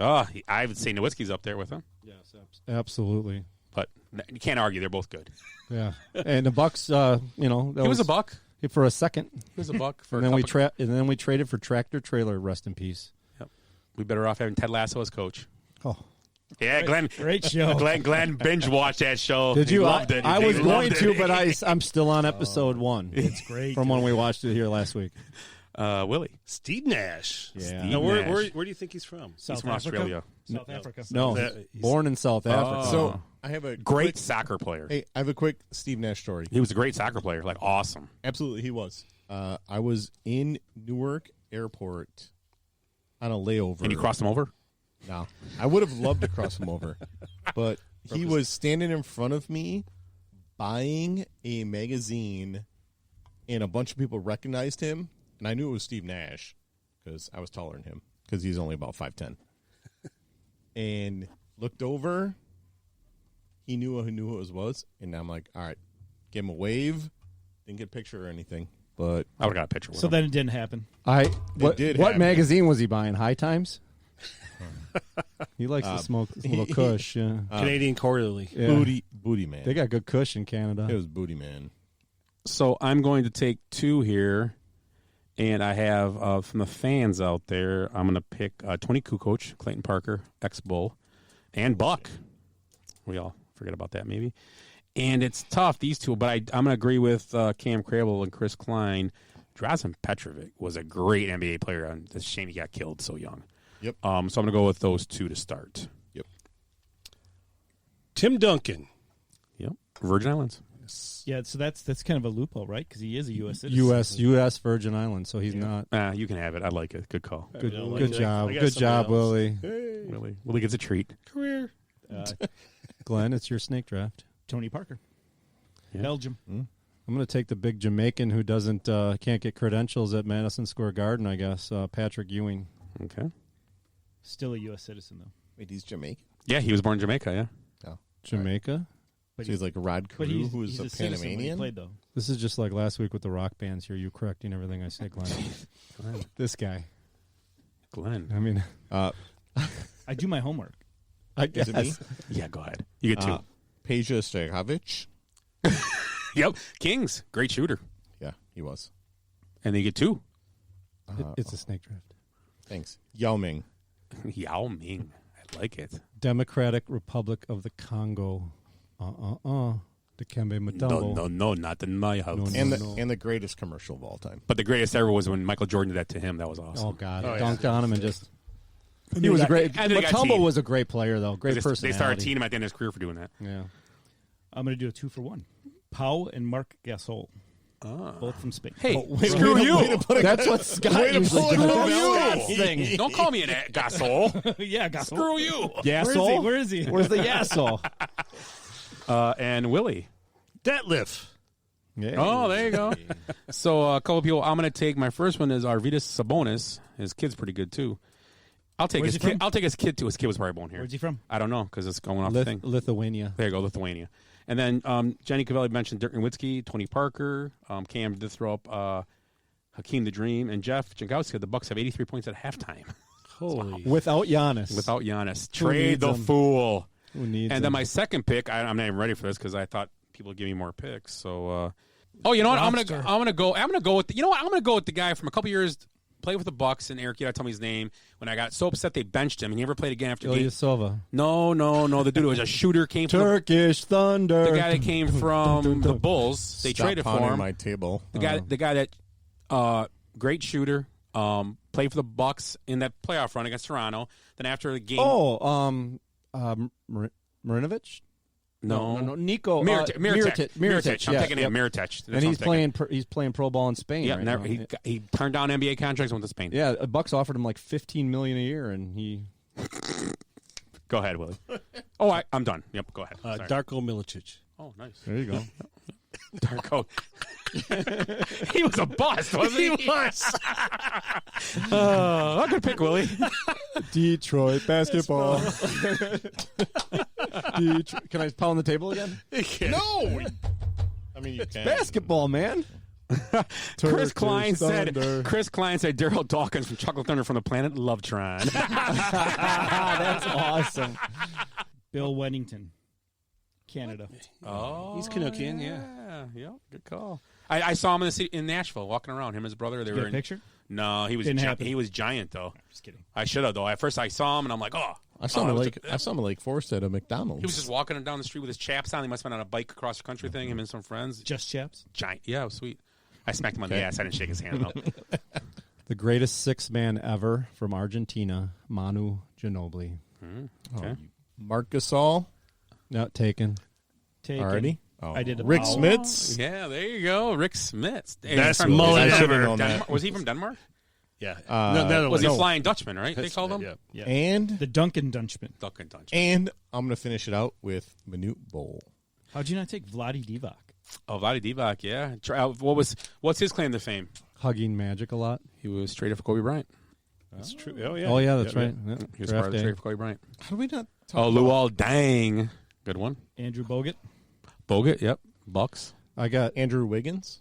Oh, I would say Nowitzki's up there with him,
Yes, absolutely.
but you can't argue. They're both good.
Yeah, and the Bucks, that
He was a buck.
for a second,
He was a buck for
and
a
then
couple.
and then we traded for Tractor Trailer. Rest in peace.
We better off having Ted Lasso as coach.
Oh,
Yeah, Glenn.
Great show.
Glenn binge watched that show.
did
He
you?
loved it.
I
He
was
loved
going
it.
to, but I'm still on episode 1.
It's great.
From when we watched it here last week.
Willie.
Steve Nash.
Yeah.
Now,
Nash.
where do you think he's from?
South
He's from
Africa?
Australia.
South Africa.
No,
That-
born in South Africa.
So I have a
Great
quick-
soccer player.
Hey, I have a quick Steve Nash story.
He was a great soccer player. Like awesome.
Absolutely, he was. I was in Newark Airport on a layover.
And you crossed him over.
No, I would have loved to cross him over, but he was standing in front of me buying a magazine, and a bunch of people recognized him, and I knew it was Steve Nash because I was taller than him because he's only about 5'10", and looked over. He knew who it was, and I'm like, all right, give him a wave. Didn't get a picture or anything, but
I would have got a picture with
So
him.
then it didn't happen.
What
did
what
happen.
magazine was he buying? High Times. He likes to smoke a little Kush. Yeah.
Canadian Quarterly.
Yeah.
booty man.
They got good Kush in Canada.
It was booty man.
So I'm going to take 2 here, and I have from the fans out there, I'm going to pick 20 Kukoc, Clayton Parker, ex-Bull, and Buck. We all forget about that maybe. And it's tough, these two, but I'm going to agree with Cam Crable and Chris Klein. Drazen Petrovic was a great NBA player. And it's a shame he got killed so young.
Yep.
So I'm going to go with those 2 to start.
Yep.
Tim Duncan.
Yep. Virgin Islands.
Yeah, so that's kind of a loophole, right? Because he is a U.S. citizen.
U.S. Virgin Islands, so he's not.
You can have it. I like it. Good call.
Good,
don't like
good
that.
job.
I got
Good job,
somebody else.
Willie.
Willie gets a treat.
Career.
Glenn, it's your snake draft.
Tony Parker.
Yeah.
Belgium.
I'm going to take the big Jamaican who can't get credentials at Madison Square Garden, I guess, Patrick Ewing.
Okay.
Still a U.S. citizen, though.
Wait, he's Jamaican.
Yeah, he was born in Jamaica, yeah.
Oh,
Jamaica?
But
so he's like Rod
But
Carew,
he's,
who is
he's
a
a citizen when he
Panamanian.
played, though.
This is just like last week with the rock bands here. You correcting everything I say, Glenn. This guy.
Glenn.
I mean,
I do my homework.
I
Is
guess.
it me?
Yeah, go ahead. You get 2.
Peja Stojakovic.
Yep. Kings. Great shooter.
Yeah, he was.
And they get 2.
It's a snake draft.
Thanks. Yao Ming.
Yao Ming. I like it.
Democratic Republic of the Congo. Dikembe Mutombo.
No, not in my house.
No,
And the greatest commercial of all time.
But the greatest ever was when Michael Jordan did that to him. That was awesome.
Oh, God.
Oh, yeah.
Dunked on him and just... He was a great...
and then he got
Mutombo
teed.
was a great player, though. Great personality.
They started teeing him at the end of his career for doing that.
Yeah.
I'm going to do a 2-for-1. Pau and Marc Gasol. Both from Spain.
Hey,
Oh,
screw you.
That's what Scott usually does.
Thing. Don't call me an gasol.
yeah, Gasol.
Screw you.
Gasol?
Where is he?
Where's the Gasol?
And Willie.
Detlef.
Yeah.
Oh, there you go. So a couple of people. I'm going to take my first one is Arvydas Sabonis. His kid's pretty good too. I'll take
Where's
his
he
kid.
from?
I'll take his kid too. His kid was probably born here.
Where's he from?
I don't know because it's going off the thing.
Lithuania.
There you go, Lithuania. And then Jenny Cavelli mentioned Dirk Nowitzki, Tony Parker, Cam Dithrop, Hakeem the Dream, and Jeff Jankowski. The Bucks have 83 points at halftime
Holy.
Without Giannis.
without Giannis.
Who
Trade
needs
the
him?
fool.
Who needs
And
him?
then my second pick, I'm not even ready for this because I thought people would give me more picks. So, you know what? I'm gonna go with the guy from a couple years. Played with the Bucks, and Eric, you gotta tell me his name. When I got so upset they benched him, and he never played again after game.
Ilyasova.
No. The dude who was a shooter came from
Turkish Thunder.
the guy that came from the Bulls. They
Stop
traded for
pounding
him.
my table.
The guy that great shooter, played for the Bucks in that playoff run against Toronto. Then after the game,
Marinovich?
no,
Nico
Mirotic.
Mirotic.
I'm
yeah,
taking
yep.
it, Mirotic.
And he's playing pro ball in Spain.
Yeah,
right
never,
now.
he turned down NBA contracts and went to Spain.
Yeah, the Bucks offered him like $15 million a year, and he.
Go ahead, Willie. Oh, I'm done. Yep, go ahead. Sorry.
Darko Milicic.
Oh, nice.
There you go.
Darko. He was a bust, wasn't he?
He was.
A good pick, Willie.
Detroit basketball. Can I pound the table again?
No! I mean, you can.
Basketball, man.
Chris Klein
Thunder.
said Daryl Dawkins from Chocolate Thunder from the planet Lovetron.
That's awesome.
Bill Wennington, Canada.
Oh,
He's Canuckian, yeah.
Yeah, good call. I saw him in Nashville walking around. Him and his brother. They
Get
were
a
in
picture?
No, he was
Didn't happen.
he was giant though.
Just kidding.
I should have though. At first I saw him and I'm like, oh.
I saw him
it
at
was
Lake Forest at a McDonald's.
He was just walking down the street with his chaps on. He must have been on a bike across the country thing. Him and some friends.
Just chaps?
Giant. Yeah, it was sweet. I smacked him on the ass. I didn't shake his hand though.
The greatest six-man ever from Argentina, Manu Ginobili.
Okay.
Mark Gasol.
Not taken.
Taken.
Already? Oh.
I did a
Rick
foul.
Smits.
Yeah, there you go. Rick Smits. Hey,
Best
from-
mullet
was he
ever.
from Denmark? Was he from Denmark?
Yeah.
Was he Flying Dutchman, right? They called him?
Yeah.
Yeah.
And
The Duncan Dunchman.
Duncan Dutchman.
and I'm going to finish it out with Manute Bol.
How'd you not take Vlade Divac?
Oh, Vlade Divac, yeah. What's his claim to fame?
Hugging Magic a lot.
He was traded for Kobe Bryant.
That's true. Oh, yeah.
Oh, yeah, that's
Yeah,
right. Yeah.
He was
Draft
part of the
day.
trade for Kobe Bryant.
How do we not
Oh,
talk
Luol Deng. Good one.
Andrew Bogut?
Bogut, yep. Bucks.
I got.
Andrew Wiggins?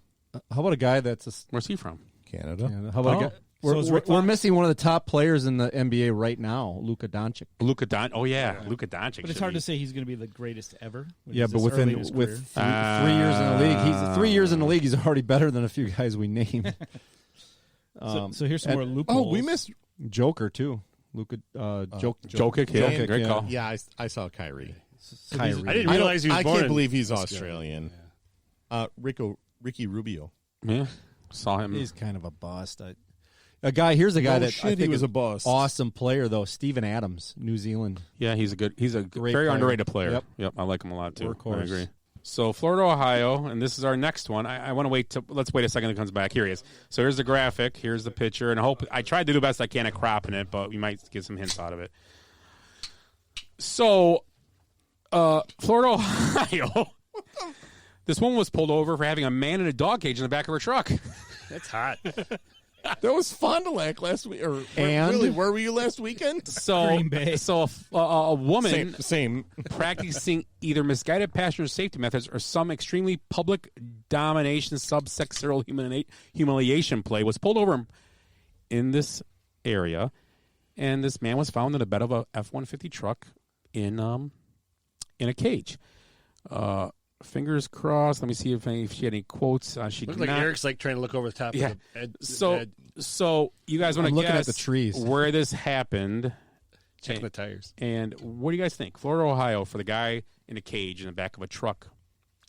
How about a guy that's a.
Where's he from?
Canada.
Yeah, how about a guy?
So is Rick
We're
Fox?
missing one of the top players in the NBA right now, Luka Doncic.
Luka Doncic. Oh, yeah. Luka Doncic.
But it's hard to say he's going to be the greatest ever. when
Yeah,
he's
but
this early in his
with
career.
3 years in the league, he's 3 years in the league. He's already better than a few guys we named.
So here's some more loopholes.
Oh, we missed
Joker too. Luka
Jokic, yeah.
And-
Great
yeah.
call.
Yeah, I saw Kyrie.
Kyrie.
I didn't realize he was
I
born
can't
in-
believe he's
That's good.
Australian. Ricky Rubio.
Yeah. Saw him.
He's kind of a bust. Here's a guy
No
that
shit,
I
he
think
was
is
a bust.
awesome player though. Steven Adams, New Zealand.
Yeah, he's a
Great
very
player.
underrated player.
Yep.
I like him a lot too.
Workhorse.
I agree. So Florida, Ohio, and this is our next one. I want to let's wait a second that comes back. Here he is. So here's the graphic. Here's the picture, and I tried to do the best I can at cropping it, but we might get some hints out of it. So, Florida, Ohio. This woman was pulled over for having a man in a dog cage in the back of her truck.
That's hot.
That was Fond du Lac last week. Or
And?
really, where were you last weekend?
So,
Green Bay.
a woman
Same.
practicing either misguided passenger safety methods or some extremely public domination subsexual humiliation play was pulled over in this area, and this man was found in the bed of a F-150 truck in a cage. fingers crossed. Let me see if she had any quotes. She
Looks
did
like
not.
Eric's like trying to look over the top
Yeah.
of the ed,
So
ed-
you guys want to
I'm looking
guess
at the trees.
where this happened?
checking the tires.
And what do you guys think? Florida, Ohio, for the guy in a cage in the back of a truck.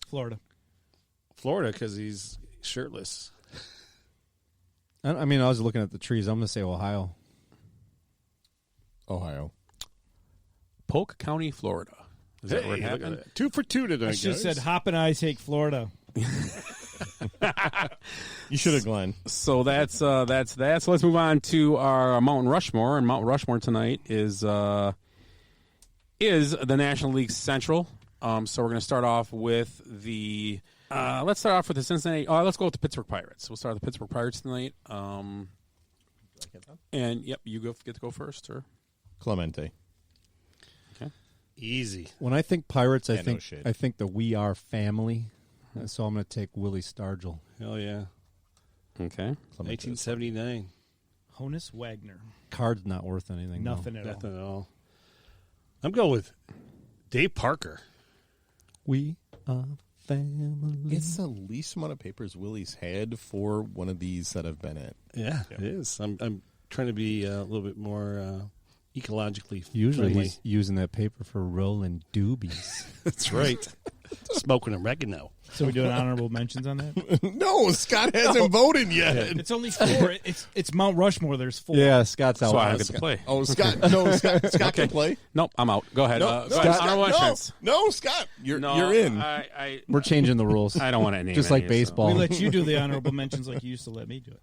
Florida.
Florida, because he's shirtless.
I mean, I was looking at the trees. I'm going to say Ohio.
Ohio.
Polk County, Florida. Is that where it
Hey, look at
happened?
that. 2 for 2 today,
I
guys.
should have said Hop and I take Florida.
You should have, Glenn.
So that's that. So let's move on to our Mountain Rushmore, and Mount Rushmore tonight is the National League Central. So we're going to start off with the let's start off with the Cincinnati. Let's go with the Pittsburgh Pirates. We'll start with the Pittsburgh Pirates tonight. And yep, you get to go first, sir.
Clemente.
Easy.
When I think Pirates,
Yeah, no shit.
I think the We Are family. So I'm going to take Willie Stargell.
Hell yeah.
Okay.
1979.
Honus Wagner.
Card's not worth anything. though.
Nothing at all.
Nothing at all. I'm going with Dave Parker.
We are family.
It's the least amount of papers Willie's had for one of these that I've been at.
Yeah, it is. I'm trying to be a little bit more ecologically
Usually
friendly.
he's using that paper for rolling doobies.
That's right. Smoking oregano.
So we doing honorable mentions on that?
No, Scott hasn't voted yet.
It's only 4. It's Mount Rushmore. There's 4.
Yeah, Scott's out.
So I don't get to play.
Oh, Scott. No, Scott can play.
Nope, I'm out. Go ahead.
No,
Go ahead.
Scott,
Honorable mentions.
no, Scott, you're
No,
in.
We're
We're changing the rules.
I don't want to name
Just like
any, so-
baseball.
We let you do the honorable mentions like you used to let me do it.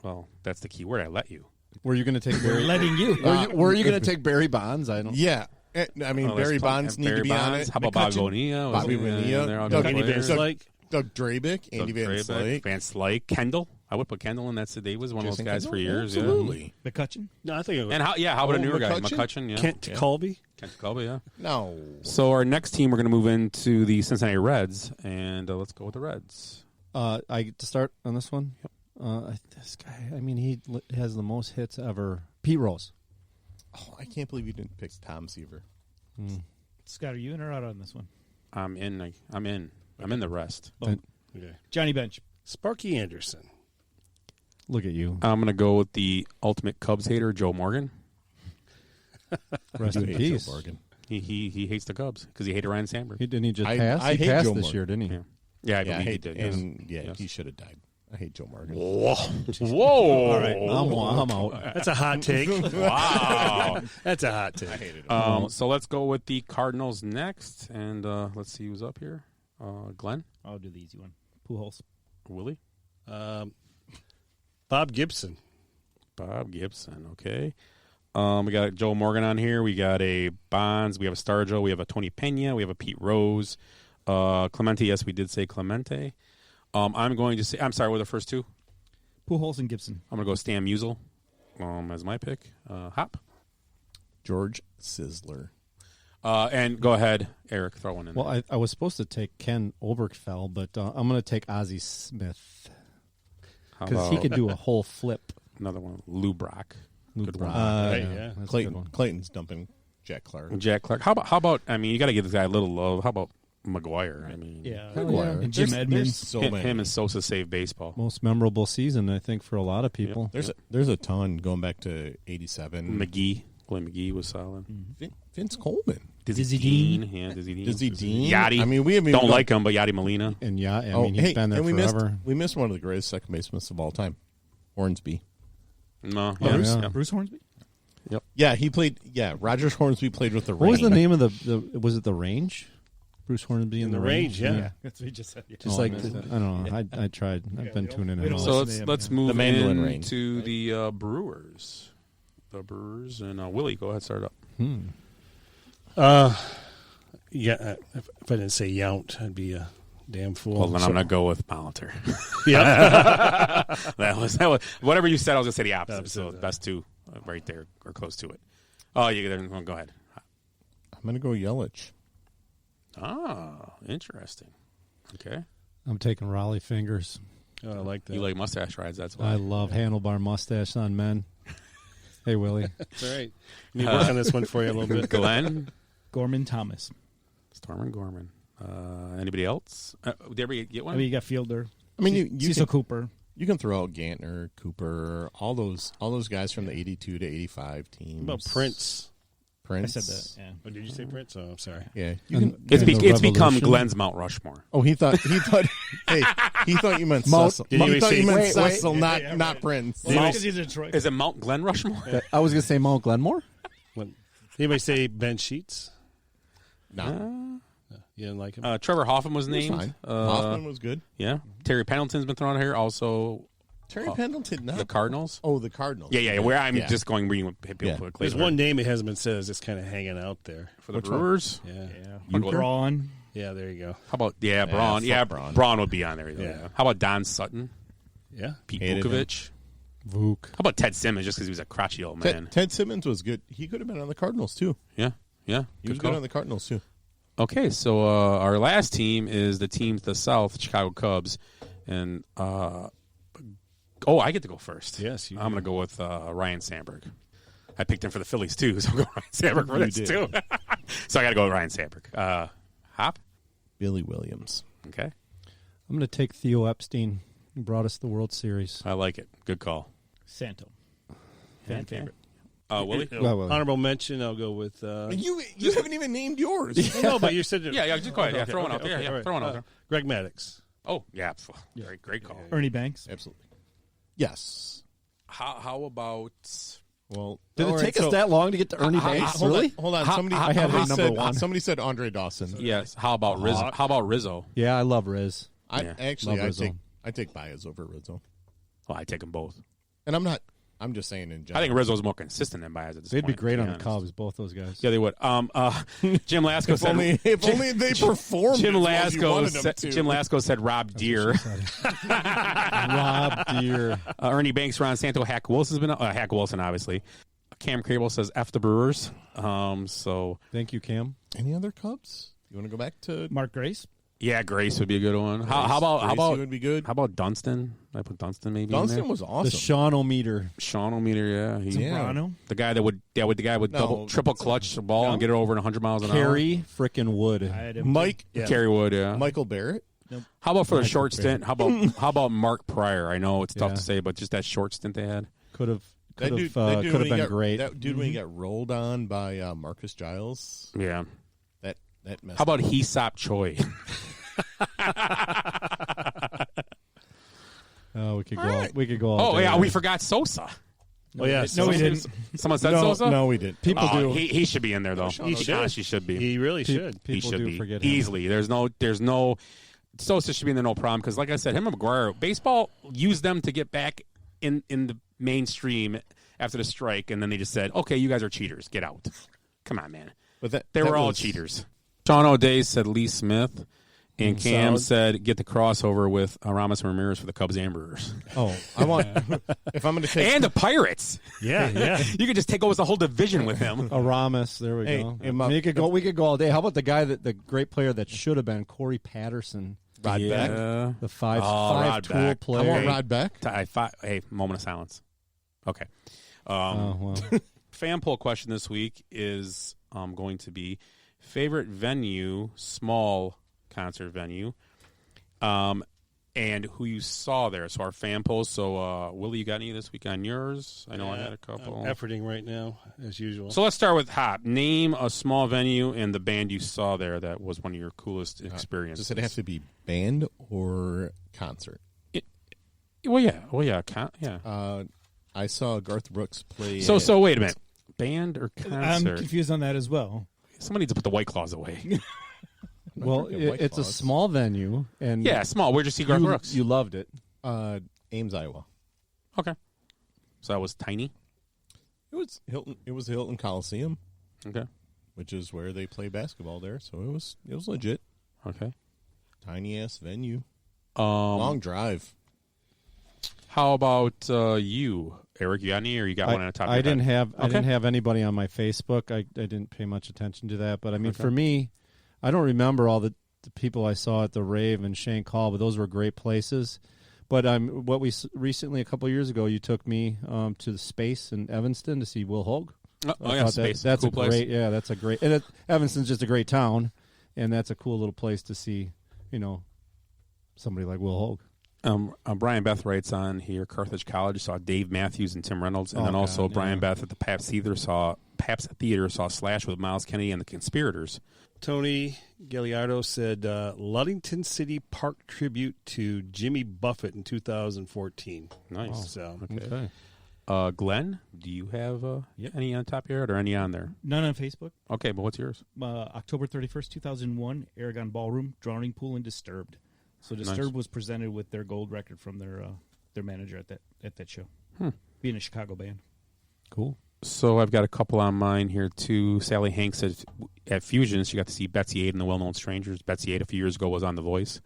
Well, that's the key word. I let you.
Were you going to take
We're
Barry?
letting you.
Were you going to take Barry Bonds? I don't.
Yeah. I mean,
Oh,
Barry
let's
Bonds need
Barry
to be
Bonds.
on it.
How about Bobby
McCutcheon,
Bonilla?
Bobby Bonilla,
They're all
Doug-
good
Andy Van
players.
Slyke.
Doug Drabick, Andy Van
Drabick,
Slyke.
Van Slyke, Kendall. I would put Kendall in. They was one of
Jason
those guys
Kendall?
for years.
Absolutely.
McCutcheon.
No, I think it was
Yeah. And how about a newer guy,
McCutcheon?
McCutcheon? Yeah.
Kent Colby.
Kent Colby, yeah.
No.
So our next team, we're going to move into the Cincinnati Reds, and let's go with the Reds.
I get to start on this one. This guy. I mean, he has the most hits ever. Pete Rose.
Oh, I can't believe you didn't pick Tom Seaver.
Scott, are you in or out on this one?
I'm in. I'm in the rest.
Okay.
Johnny Bench.
Sparky Anderson.
Look at you.
I'm going to go with the ultimate Cubs hater, Joe Morgan.
Rest in
hate
peace.
Joe Morgan.
He hates the Cubs because he hated Ryan Sandberg.
Didn't he just
I-
pass?
I
He
hate
passed
Joe
this
Morgan.
year, didn't he?
Yeah, I
Yeah, I
believe he
hate,
did.
and
yes.
he should have died. I hate Joe Morgan.
Whoa! Whoa!
All right.
I'm out.
That's a hot take.
Wow.
That's a hot take.
I hated him.
So let's go with the Cardinals next, and let's see who's up here. Glenn,
I'll do the easy one. Pujols.
Willie,
Bob Gibson.
Bob Gibson. Okay. We got Joe Morgan on here. We got a Bonds. We have a Stargell. We have a Tony Pena. We have a Pete Rose. Clemente. Yes, we did say Clemente. I'm going to say. I'm sorry. What are the first two?
Pujols and Gibson.
I'm going to go Stan Musial as my pick. Hop.
George Sizzler.
And go ahead, Eric. Throw one in there.
Well, I was supposed to take Ken Oberkfell, but I'm going to take Ozzie Smith
How
because he
about
could do a whole flip.
another one. Lou Brock. Good one.
Right,
yeah,
yeah.
that's a good
Clayton.
one.
Clayton's dumping Jack Clark.
Jack Clark. How about? I mean, you got to give this guy a little love. How about McGuire? I mean,
Yeah.
McGuire.
And Jim
There's
Edmonds.
so
him,
many.
him and Sosa saved baseball.
Most memorable season, I think, for a lot of people.
There's a ton going back to '87.
McGee. Glenn McGee was solid.
Vince Coleman.
Dizzy
Dean.
Yeah, Dizzy Dean.
Dizzy Dean.
Yachty.
I mean, we haven't
don't
even
like him, but Yachty Molina.
And yeah, I mean, he's
hey,
been there
and we
forever.
missed one of the greatest second basemen of all time, Hornsby.
No,
Bruce?
yeah.
Bruce Hornsby?
Yeah, he played. Yeah, Rogers Hornsby played with the
What was
Rain.
the name of the was it the Range? Bruce Hornsby in
The Range, yeah.
That's what he just said. Yeah.
Just
Oh,
like
I missed it. I don't know. I tried. I've been tuning
we
in.
don't
a
So
lot.
listen
let's
to him,
move
The Mandolin Rain.
into the Brewers. The Brewers and Willie, go ahead, start up.
Yeah, if I didn't say Yount, I'd be a damn fool.
Well, then I'm gonna go with Molitor.
Yeah.
that was whatever you said. I was gonna say the opposite.
Opposite,
So
yeah.
best two right there or close to it. Oh, you then go ahead.
I'm gonna go Yelich.
Ah, interesting. Okay,
I'm taking Raleigh fingers.
Oh, I like that.
you like mustache rides? That's why.
I love handlebar mustache on men. Hey, Willie.
That's all right. Let me work on this one for you a little bit.
Glenn,
Gorman Thomas.
Storm and Gorman. Anybody else? Did everybody get one?
I mean, you got Fielder.
I mean, you
Cecil
can,
Cooper.
you can throw out Gantner, Cooper, all those guys from the 82 to 85 teams.
What about Prince?
I said that. Yeah.
Oh, did you say Prince? Oh, I'm sorry.
Yeah, you can.
It's
the
become
Revolution.
Glenn's Mount Rushmore.
Oh, he thought. Hey, he thought you meant
Mount-
Cecil.
Did you
He thought you meant
wait, wait.
Cecil, not Prince.
Well, because he's a Detroit.
Is it Mount Glen Rushmore?
I was going to say Mount Glenmore.
Anybody say Ben Sheets?
No,
You didn't like him?
Trevor Hoffman was
he was
named.
fine. Hoffman was good.
Yeah. Terry Pendleton's been thrown out here. Also,
Terry Pendleton, not
the Cardinals.
Oh, the Cardinals.
Yeah. Where I'm
Yeah.
just going reading what people
Yeah.
put.
There's one name that hasn't been said is just kind of hanging out there.
for the
Which one?
Brewers.
Yeah.
Yeah. Braun.
Yeah, there you go.
How about Braun?
fuck
Yeah,
Braun.
Braun would be on there.
Yeah.
Yeah. How about Don Sutton?
Yeah.
Pete
Hated him.
Vukovich?
Vuk.
How about Ted Simmons? Just because he was a crotchety old man.
Ted Simmons was good. He could have been on the Cardinals too.
Yeah.
He was
call.
good on the Cardinals too.
Okay, so our last team is the team to the south, Chicago Cubs, and I get to go first.
Yes, you
I'm going to go with Ryan Sandberg. I picked him for the Phillies too, so I'm going Ryan Sandberg for
You
this
did.
too. So I got to go with Ryan Sandberg. Hop.
Billy Williams.
Okay,
I'm going to take Theo Epstein. He brought us the World Series.
I like it. Good call.
Santo. Fan favorite.
Willie.
Well.
Honorable mention, I'll go with...
You haven't even named yours.
no, but you said...
Yeah, just go ahead. Yeah,
Okay,
throw one out
okay,
there.
okay,
Yeah,
all right.
throw one out there.
Greg Maddux.
Oh, yeah, great call.
Ernie Banks.
Absolutely. Yes.
How about?
Well,
Did
all
it
right,
take us that long to get to Ernie Banks?
Hold
Really?
on. Somebody,
I had him number one.
Somebody said Andre Dawson.
Yes. How about Rizzo? How about Rizzo?
Yeah, I love Riz.
Yeah.
I
Love
I
Rizzo.
take Baez over Rizzo,
Well, I take them both.
and I'm just saying in
I
general.
think Rizzo's more consistent than Baez at this
They'd be
point,
great
to
on the
honest.
Cubs, both those guys.
Yeah, they would. Jim Lasco
if
said.
only they performed.
Jim
as well as you wanted them to.
Jim Lasco said Rob Deere.
Rob Deere.
Ernie Banks, Ron Santo, Hack Wilson's been Hack Wilson, obviously. Cam Crable says F the Brewers. So
Thank you, Cam.
Any other Cubs? You want to go back to
Mark Grace.
yeah, Grace would be a good one. How
Gracie
about
would be good.
How about Dunston? I put Dunston maybe. in
Dunston
there?
was
The
awesome.
Sean-o-meter.
Sean O'Meter. Yeah,
Yeah.
Zambrano.
the guy that would
No,
double triple clutch the ball
no.
and get it over 100 miles an
Kerry frickin' Wood.
I had him
Mike
hour. Kerry Wood. Yeah.
Michael Barrett.
How about for a
Michael
short stint? How about Mark Pryor? I know it's tough
Yeah.
to say, but just that short stint they had.
Could have
That dude
could have
when he
been
got-
great.
That dude when he got rolled on by Marcus Giles.
Yeah.
That messed
How about Hesop Choi?
Oh, we could go.
right.
We could go. All
Oh
day
yeah,
there.
we forgot Sosa.
Oh, yeah.
No, we didn't.
Someone said
no,
Sosa.
no, we didn't.
People
Oh,
do.
He should be in there though.
He should.
Honestly, should be.
He really should.
He
People
should
do
be
forget him.
easily. There's no. Sosa should be in there, no problem. Because like I said, him and McGuire, baseball used them to get back in the mainstream after the strike, and then they just said, "Okay, you guys are cheaters. Get out." Come on, man.
But that
They
that
were all
was-
cheaters. Sean O'Day said Lee Smith, and Cam said get the crossover with Aramis Ramirez for the Cubs and Brewers,
Oh, I want if I'm going to take
and the Pirates.
Yeah.
You could just take over the whole division with him.
Aramis. There we
Hey,
go.
hey,
I mean, you could go. We could go all day. How about the guy the great player that should have been Corey Patterson,
Rod Beck.
Yeah.
the five
Rod
tool
Beck.
I
player.
want Rod Beck.
Hey, moment of silence. Okay.
Oh, well.
Fan poll question this week is going to be favorite venue, small concert venue, and who you saw there. So our fan poll. So Willie, you got any this week on yours? I know I had a couple.
I'm efforting right now, as usual.
So let's start with Hop. Name a small venue and the band you saw there that was one of your coolest experiences.
Does it have to be band or concert?
Well, yeah.
I saw Garth Brooks play.
So wait a minute. Band or
I'm
concert?
confused on that as well.
Somebody needs to put the White Claws away.
Well,
drinking White
it's a
Claws.
small venue, and
Yeah, small. Where'd you see Garth Brooks?
you loved it.
Ames, Iowa.
Okay. So that was tiny.
It was Hilton. It was the Hilton Coliseum,
Okay.
which is where they play basketball there. So it was legit.
Okay.
Tiny ass venue. Long drive.
How about you, Eric? You got any, or you got one on the top? of
I
your
didn't
head?
have I didn't have anybody on my Facebook. I didn't pay much attention to that. But I mean, for me, I don't remember all the people I saw at the rave and Shank Hall, but those were great places. But what we recently a couple of years ago, you took me to the Space in Evanston to see Will Hogue.
Oh
I
yeah,
thought
Space.
that's
cool
a
place.
great. Yeah, that's a great. And Evanston's just a great town. and that's a cool little place to see, somebody like Will Hogue.
Brian Beth writes on here, Carthage College saw Dave Matthews and Tim Reynolds, and then also Brian Beth at the Pabst Theater saw Slash with Miles Kennedy and the Conspirators.
Tony Galliardo said Ludington City Park tribute to Jimmy Buffett in 2014.
Nice.
Wow. So
Okay.
Glenn, do you have any on top of your head or any on there?
None on Facebook.
Okay, but what's yours?
October 31st, 2001, Aragon Ballroom, Drowning Pool, and Disturbed. So Disturbed was presented with their gold record from their manager at that show. Being a Chicago band.
Cool.
So I've got a couple on mine here too. Sally Hanks at Fusion, she got to see Betsy 8 and the Well-Known Strangers. Betsy 8 a few years ago was on The Voice.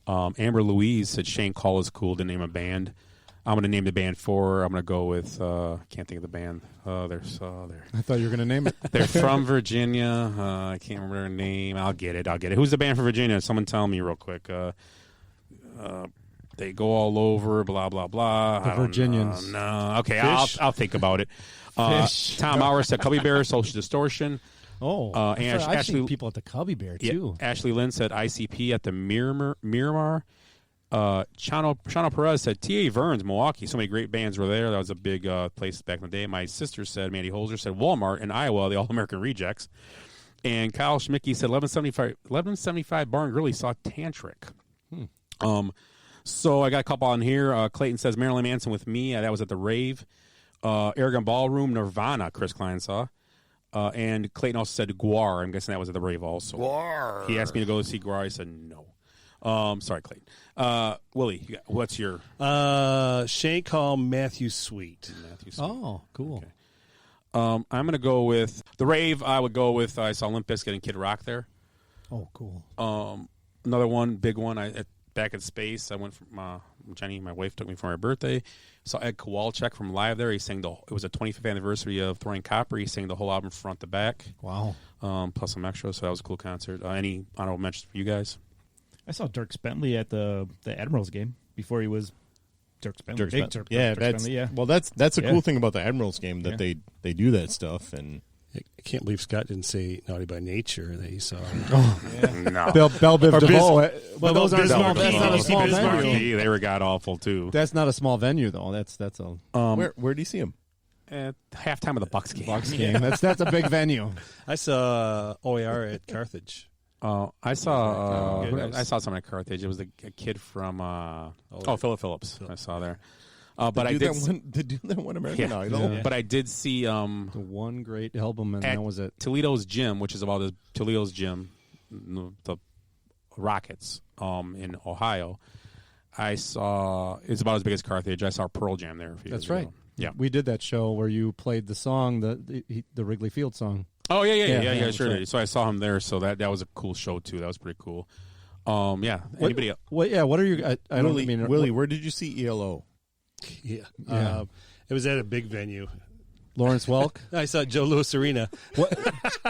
Amber Louise said Shane Call is cool to name a band. I'm going to name the band I'm going to go with, can't think of the band. They're
I thought you were going to name it.
They're from Virginia. I can't remember their name. I'll get it. Who's the band from Virginia? Someone tell me real quick. They go all over, blah, blah, blah.
The Virginians.
No. Okay, I'll think about it. Tom Maurer said Cubby Bear, Social Distortion.
Oh,
and
I've
Ashley,
seen people at the Cubby Bear, too.
Ashley Lynn said ICP at the Miramar. Chano Perez said T.A. Verns, Milwaukee. So many great bands were there. That was a big place back in the day. My sister said, Mandy Holzer said Walmart in Iowa, the All-American Rejects. And Kyle Schmicky said 1175 Bar and Grill saw Tantric. So I got a couple on here. Clayton says Marilyn Manson with me. That was at the rave. Aragon Ballroom, Nirvana, Chris Klein saw. And Clayton also said Guar. I'm guessing that was at the rave also. Guar. He asked me to go see Guar. I said no. Sorry, Clayton. Willie, what's your...
Shane Call, Matthew Sweet.
Oh, cool.
Okay. I'm going to go with the rave. I would go with, I saw Limp Bizkit and Kid Rock there.
Oh, cool.
Another one, big one, back at Space, I went from Jenny, my wife, took me for my birthday. Saw Ed Kowalczyk from live there. He sang it was a 25th anniversary of Throwing Copper. He sang the whole album front to back.
Wow.
Plus some extras, so that was a cool concert. Any honorable mentions for you guys?
I saw Dirk Bentley at the Admirals game before he was Dirk Bentley. Dirk
Bentley,
yeah.
Well, that's a cool thing about the Admirals game that they do that stuff. And
I can't believe Scott didn't say Naughty by Nature that he saw.
No.
Belle Biv DeVoe. But those aren't small.
That's
That's not a small venue.
They were god awful too.
That's not a small venue though. That's a
where do you see him?
At halftime of the Bucks game.
Bucks game. That's a big venue.
I saw OAR at Carthage.
I saw someone at Carthage. It was a kid from Philip Phillips. I saw there. But I did
the dude that won American Idol.
But I did see
the one great album, and that was it.
Toledo's Gym, which is about Toledo's Gym, the Rockets in Ohio. I saw it's about as big as Carthage. I saw Pearl Jam there.
That's right.
Ago. Yeah,
we did that show where you played the song, the Wrigley Field song.
Oh yeah, sure
right.
did. So I saw him there. So that was a cool show too. That was pretty cool. Anybody else?
What are you? I don't mean
Willie. Where did you see ELO?
Yeah. It was at a big venue.
Lawrence Welk.
I saw Joe Louis Arena.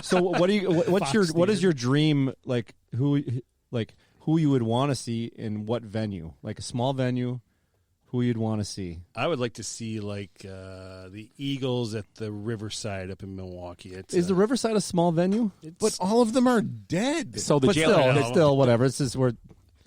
So what do you? What is your dream? Like who you would want to see in what venue? Like a small venue. Who you'd want to see?
I would like to see the Eagles at the Riverside up in Milwaukee.
Is the Riverside a small venue?
But all of them are dead.
So the
But still, whatever. It's just we're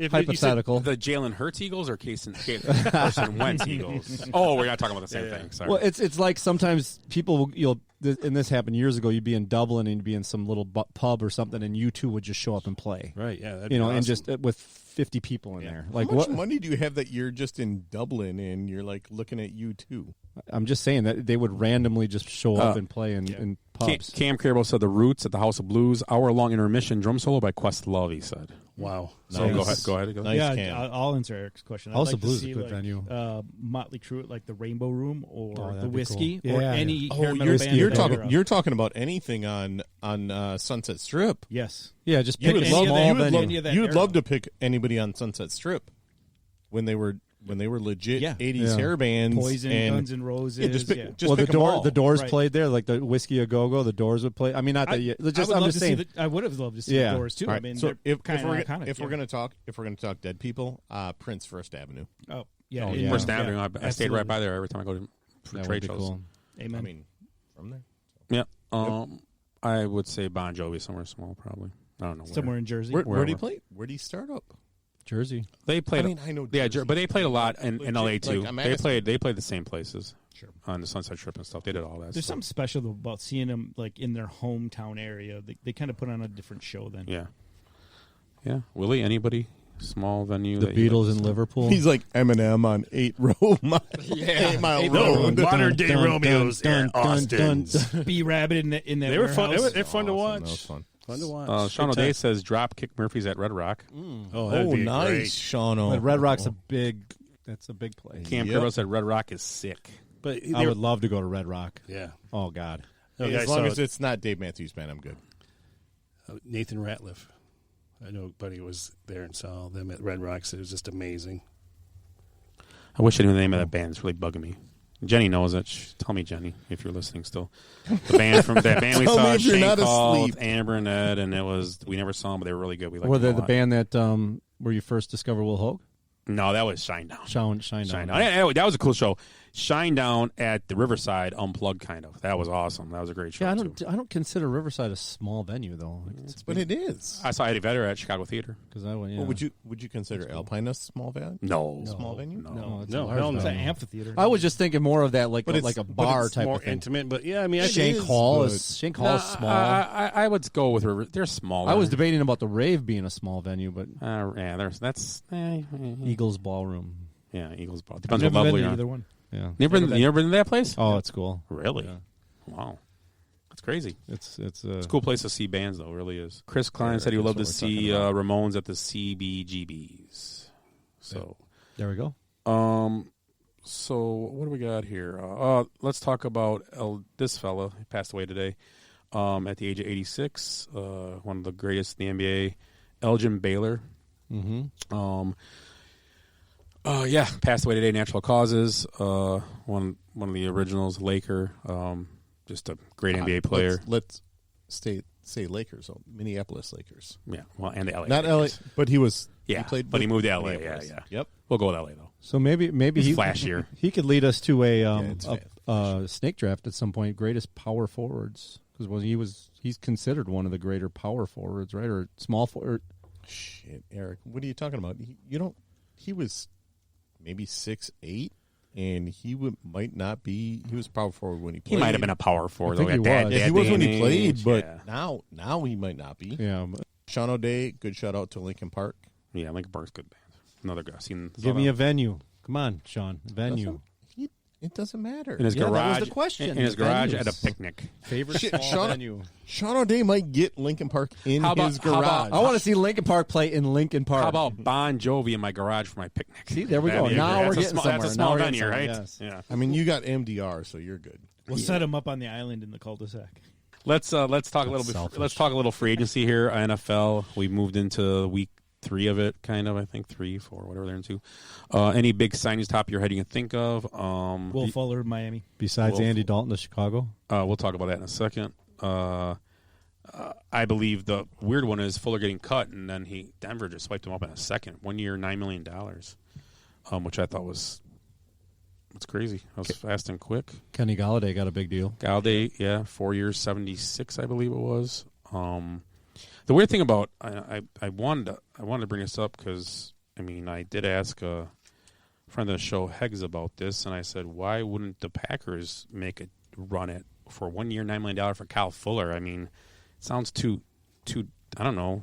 hypothetical.
The Jalen Hurts Eagles or Carson Wentz Eagles? Oh, we're not talking about the same thing. Sorry.
Well, it's like sometimes people and this happened years ago. You'd be in Dublin and you'd be in some little pub or something, and you two would just show up and play.
Right? Yeah. That'd
be
awesome.
and just with 50 people in there. Like
how much
what
money do you have that you're just in Dublin and you're like looking at U2?
I'm just saying that they would randomly just show up and play in pubs.
Cam Carable said the Roots at the House of Blues, hour-long intermission drum solo by Questlove, he said.
Wow.
So go ahead.
Nice,
yeah,
Cam.
I'll answer Eric's question.
House
I'd
of
like
Blues
to see,
is a good venue.
Motley Crue at like the Rainbow Room or
that'd
the
be
Whiskey
cool.
or
Yeah.
any
Oh,
hair metal band.
you're talking about anything on Sunset Strip.
Yes.
Yeah, just
Yeah,
pick a
any
small
of that-
venue.
any of that
You would
era.
love to pick anybody on Sunset Strip when they were legit
Yeah.
80s
Yeah.
hair bands.
Poison,
and
Guns N' Roses.
Yeah, just pick,
yeah.
just
Well,
pick 'em all.
the Doors
Right.
played there, like the Whiskey a Go Go. The Doors would play. I mean, not that.
I would
I'm
love
just
to
saying.
see I would have loved to see
Yeah.
the Doors too.
All right,
I mean,
so
they're
if
kind of
we're
iconic.
if we're gonna talk dead people, Prince First Avenue.
Oh yeah,
Oh, yeah.
First Avenue, I stayed
absolutely.
right by there every time I go to
That
trade
would be
shows.
cool.
Amen.
I mean, from there.
Yeah. I would say Bon Jovi somewhere small, probably. I don't know
somewhere in Jersey.
Where did he play? Where did he start up?
Jersey.
They played.
I mean, I know
Yeah,
Jersey.
but they played a lot in
Legit,
LA too.
like, I'm
they
asking.
played the same places.
Sure.
On the Sunset Strip and stuff. They did all that.
There's
stuff.
something special though about seeing them like in their hometown area. They kind of put on a different show then.
Yeah. Yeah. Willie, anybody? Small venue.
The
that you
Beatles
like?
in Liverpool.
He's like Eminem on 8 8-mile road.
Modern day Romeos at Austin's.
B Rabbit in that
They were fun.
warehouse.
They're fun to watch.
That was fun.
Fun to watch.
Sean
Good
O'Day
time.
says drop kick Murphy's at Red Rock.
Oh, that'd
Oh,
be
nice,
great.
Shauno.
But Red Rock's a big. That's a big place.
Camp
Yep.
Curbo said Red Rock is sick.
But
I
they
would love to go to Red Rock.
yeah.
Oh God.
Okay,
As long
so,
as it's not Dave Matthews Band, I'm good.
Nathan Ratliff. I know a buddy was there and saw them at Red Rocks. It was just amazing.
I wish I knew the name of that band. It's really bugging me. Jenny knows it. Tell me, Jenny, if you're listening still. The band from that band we
Tell me
saw,
if you're
Shane
not
Call,
asleep.
with Amber and Ed, and it was we never saw them, but they were really good. We liked
Were
them
they
a
the
lot.
band that where you first discovered Will Hogue?
No, that was Shinedown.
Shine
Shinedown.
Down.
Yeah, that was a cool show. Shinedown at the Riverside, unplugged kind of. That was awesome. That was a great show.
Yeah, I
too.
don't consider Riverside a small venue though.
But it is.
I saw Eddie Vedder at Chicago Theater.
Because I went. Yeah.
Well, would you consider Alpine a small venue?
No,
Small venue?
No.
it's
No,
a large
hell no.
It's an
venue.
amphitheater.
I was just thinking more of that like
But it's-
a
but
bar
it's
type
More
of thing.
intimate, but yeah, I mean, I
Shane
think
is,
Hall
but-
is Shank Hall is small.
I would go with River. They're small.
I was debating about the Rave being a small venue, but
Yeah, that's
Eagles Ballroom.
yeah. Eagles ball
I've
depends
never
what level
been
you're
to
on.
either one.
Yeah.
You never been to that place?
Oh, it's cool.
Really?
Yeah.
Wow, that's crazy.
It's
It's a cool place to see bands, though. It really is. Chris Klein said he would love to see Ramones at the CBGBs. So,
there we go.
so what do we got here? Let's talk about this fella. He passed away today at the age of 86. One of the greatest in the NBA, Elgin Baylor.
Mm-hmm.
Yeah, passed away today. Natural causes. One of the originals, Laker. Just a great NBA player.
Let's say Lakers, Minneapolis Lakers.
Yeah, well, and the LA.
Not LA,
Lakers.
but he was.
Yeah,
he played
but he
with
moved to LA. Yeah,
Minneapolis.
yeah.
Yep.
We'll go with LA though.
So maybe
He's
he
flashier.
he could lead us to a
it's
snake draft at some point. Greatest power forwards because he's considered one of the greater power forwards, right? Or small forward.
Shit, Eric, what are you talking about? He was maybe 6'8", and might not be. He was power forward when he
He
played.
might have been a power forward.
I think
though,
he
at
was.
that-
Yeah,
that
he was
day
when
and
he played,
age,
but
yeah.
now he might not be.
Yeah, but
Sean O'Day, good shout out to Lincoln Park.
Yeah, Lincoln Park's good band. Another guy.
give me a venue. Come on, Sean. Venue.
It doesn't matter.
in his
Yeah, that was
garage.
the question.
In his garage at a
Venues.
picnic.
Favorite
Shit,
small
Sean-
venue.
Sean O'Day might get Lincoln Park in
How about-
his
how about-
garage.
I want to see Lincoln Park play in Lincoln Park.
How about Bon Jovi in my garage for my picnic?
See, there we
That'd
go.
be a
Now
great-
we're
that's a
getting
small,
somewhere.
That's a
Now
small
we're getting
venue, right?
somewhere, yes.
Yeah.
I mean, you got MDR, so you're good.
We'll set them up on the island in the cul-de-sac.
Let's talk a little bit.
selfish.
Let's talk a little free agency here. NFL. We moved into week 3 of it, kind of. I think 3, 4, whatever they're into. Any big signings top of your head you can think of?
Will Fuller, Miami.
Besides
Wolf.
Andy Dalton to Chicago.
We'll talk about that in a second. I believe the weird one is Fuller getting cut, and then Denver just swiped him up in a second. 1 year, $9 million, which I thought was crazy. That was fast and quick.
Kenny Galladay got a big deal.
Galladay, yeah, 4 years, 76, I believe it was. The weird thing about I wanted to bring this up because I did ask a friend of the show, Heggs, about this, and I said, why wouldn't the Packers make a run at for 1 year, $9 million for Kyle Fuller? It sounds too. I don't know.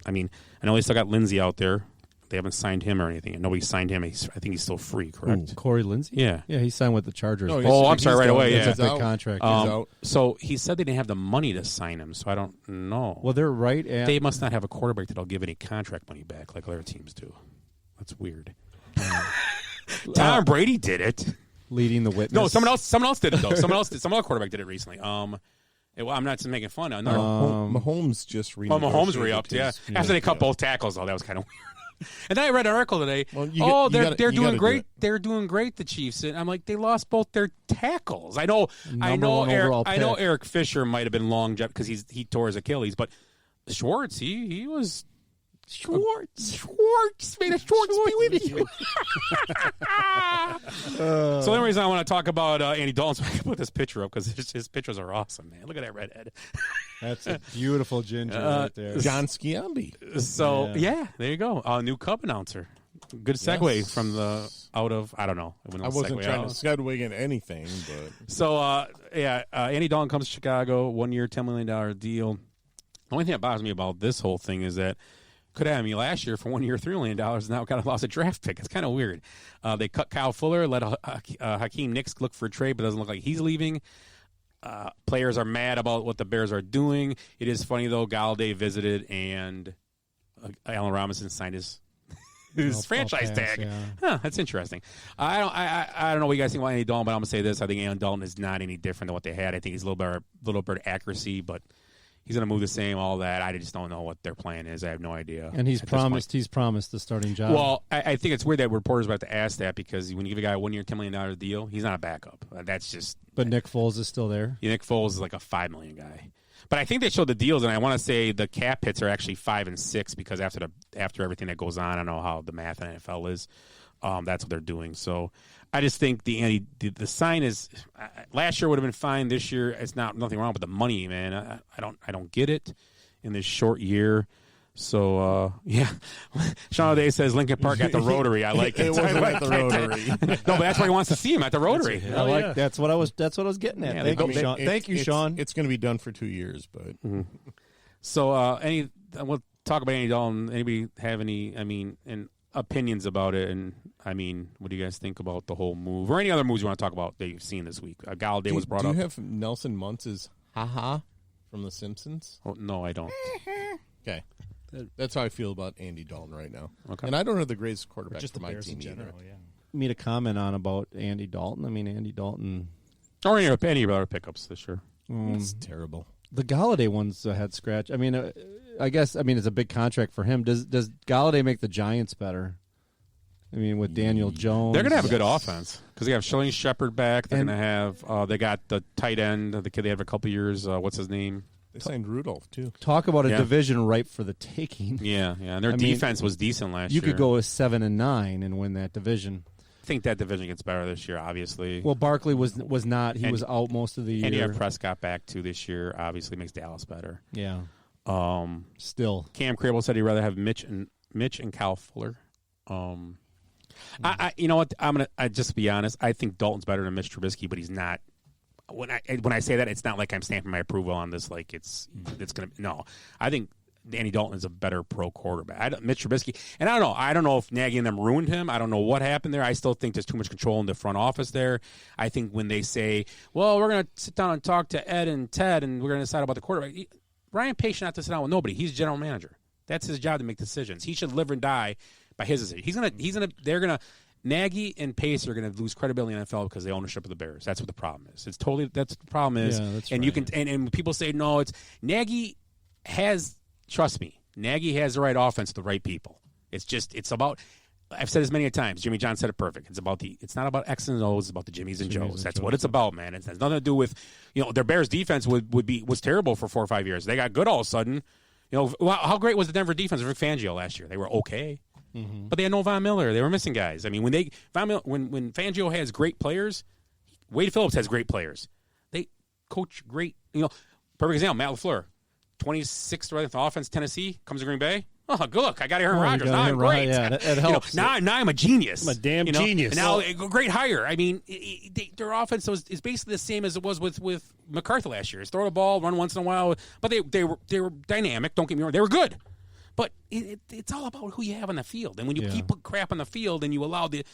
I know they still got Lindsey out there. They haven't signed him or anything, and nobody signed him. I think he's still free, correct?
Ooh, Corey Lindsey?
Yeah.
Yeah, he signed with the Chargers.
No,
Oh, I'm sorry, right away, yeah.
That's a big
out.
contract.
He's out.
So he said they didn't have the money to sign him, so I don't know.
Well, they're right at.
They must not have a quarterback that'll give any contract money back like other teams do. That's weird. Tom Brady did it.
leading the witness.
No, someone else did it though. Some other quarterback did it recently. I'm not making fun of.
Mahomes just
Mahomes re-upped. Yeah, after they cut both tackles, though, that was kind of weird. And then I read an article today.
Well,
they're doing
gotta
great.
do it.
They're doing great. The Chiefs. And I'm like, they lost both their tackles. I know.
Number one overall
I know.
pick.
Eric Fisher might have been long because he tore his Achilles, but Schwartz, he was. Schwartz made a Schwartz be with you. So the only reason I want to talk about Andy Dalton, so I can put this picture up because his pictures are awesome, man. Look at that redhead.
That's a beautiful ginger right there.
John Sciambi.
So yeah, there you go. New Cub announcer. Good segue
Yes.
from the out of I don't know.
I wasn't trying to segue in anything, but
So Andy Dalton comes to Chicago, 1 year, $10 million deal. The only thing that bothers me about this whole thing is that could have me last year for 1 year, $3 million, and now kind of lost a draft pick. It's kind of weird. They cut Kyle Fuller, let Hakeem Nicks look for a trade, but doesn't look like he's leaving. Players are mad about what the Bears are doing. It is funny though. Galladay visited, and Allen Robinson signed his franchise tag.
Yeah.
Huh, that's interesting. I don't know what you guys think about Andy Dalton, but I'm gonna say this: I think Andy Dalton is not any different than what they had. I think he's a little bit accuracy, but he's gonna move the same. All that. I just don't know what their plan is. I have no idea.
And he's promised the starting job.
Well, I think it's weird that reporters about to ask that because when you give a guy a 1 year, $10 million deal, he's not a backup. That's just.
But Nick Foles is still there.
Nick Foles is like a $5 million guy. But I think they showed the deals, and I want to say the cap hits are actually 5 and 6 because after everything that goes on, I don't know how the math in NFL is. That's what they're doing. So I just think the sign is last year would have been fine. This year, it's nothing wrong with the money, man. I don't get it in this short year. So Sean O'Day says Lincoln Park at the Rotary. I like it.
It wasn't at the Rotary.
No, but that's where he wants to see him at the Rotary.
I like that's what I was getting at.
Yeah,
Thank
I
you,
mean,
Sean. Thank you, Sean.
It's going to be done for 2 years, but
So we'll talk about Andy Dalton. Anybody have any? Opinions about it, and what do you guys think about the whole move, or any other moves you want to talk about that you've seen this week? Galladay was brought
do
up.
you have Nelson Muntz's "ha-ha" from The Simpsons?
Oh, no, I don't.
Okay, that's how I feel about Andy Dalton right now.
Okay.
And I don't have the greatest quarterback
Just
for
the
my
Bears
team
in general,
either.
yeah.
Me to comment on about Andy Dalton. Andy Dalton.
Or any other pickups this year.
It's terrible.
The Galladay one's a head scratch. I guess it's a big contract for him. Does Galladay make the Giants better? With Daniel Jones,
They're going to have a good offense because they have Shalane Shepard back. They're going to have they got the tight end, the kid they have a couple years. What's his name?
They signed Rudolph too.
Talk about a
Yeah.
division ripe for the taking.
Yeah. And their defense was decent last year.
You could go with 7-9 and win that division.
I think that division gets better this year, obviously.
Well, Barkley was not. He was out most of the year.
And you have Prescott back too this year. Obviously, makes Dallas better.
Yeah. Still,
Cam Crable said he'd rather have Mitch and Kyle Fuller. You know what? I just be honest. I think Dalton's better than Mitch Trubisky, but he's not. When I say that, it's not like I'm stamping my approval on this. Like it's gonna. No, I think Andy Dalton is a better pro quarterback. Mitch Trubisky, and I don't know if Nagy and them ruined him. I don't know what happened there. I still think there's too much control in the front office there. I think when they say, "Well, we're gonna sit down and talk to Ed and Ted, and we're gonna decide about the quarterback," Ryan Pace should not to sit down with nobody. He's general manager. That's his job to make decisions. He should live and die by his decision. Nagy and Pace are going to lose credibility in the NFL because of the ownership of the Bears. That's what the problem is. That's what the problem is.
Yeah, that's
and
right.
you can and people say no, it's Nagy has. Trust me, Nagy has the right offense, the right people. It's about. I've said this many times. Jimmy John said it perfect. It's not about X and O's. It's about the Jimmies and Joes. That's what it's about, man. It has nothing to do with their Bears defense was terrible for 4 or 5 years. They got good all of a sudden. How great was the Denver defense for Fangio last year? They were okay. Mm-hmm. But they had no Von Miller. They were missing guys. When Fangio has great players, Wade Phillips has great players. They coach great. Perfect example, Matt LaFleur, 26th right on offense, Tennessee, comes to Green Bay. Oh, good look! I got Aaron Rodgers. Now I'm great.
Yeah, that helps.
Now I'm a genius.
I'm a damn genius.
And now great hire. Their offense is basically the same as it was with McCarthy last year. It's throw the ball, run once in a while, but they were dynamic. Don't get me wrong, they were good. But it's all about who you have on the field. And when you keep crap on the field and you allow the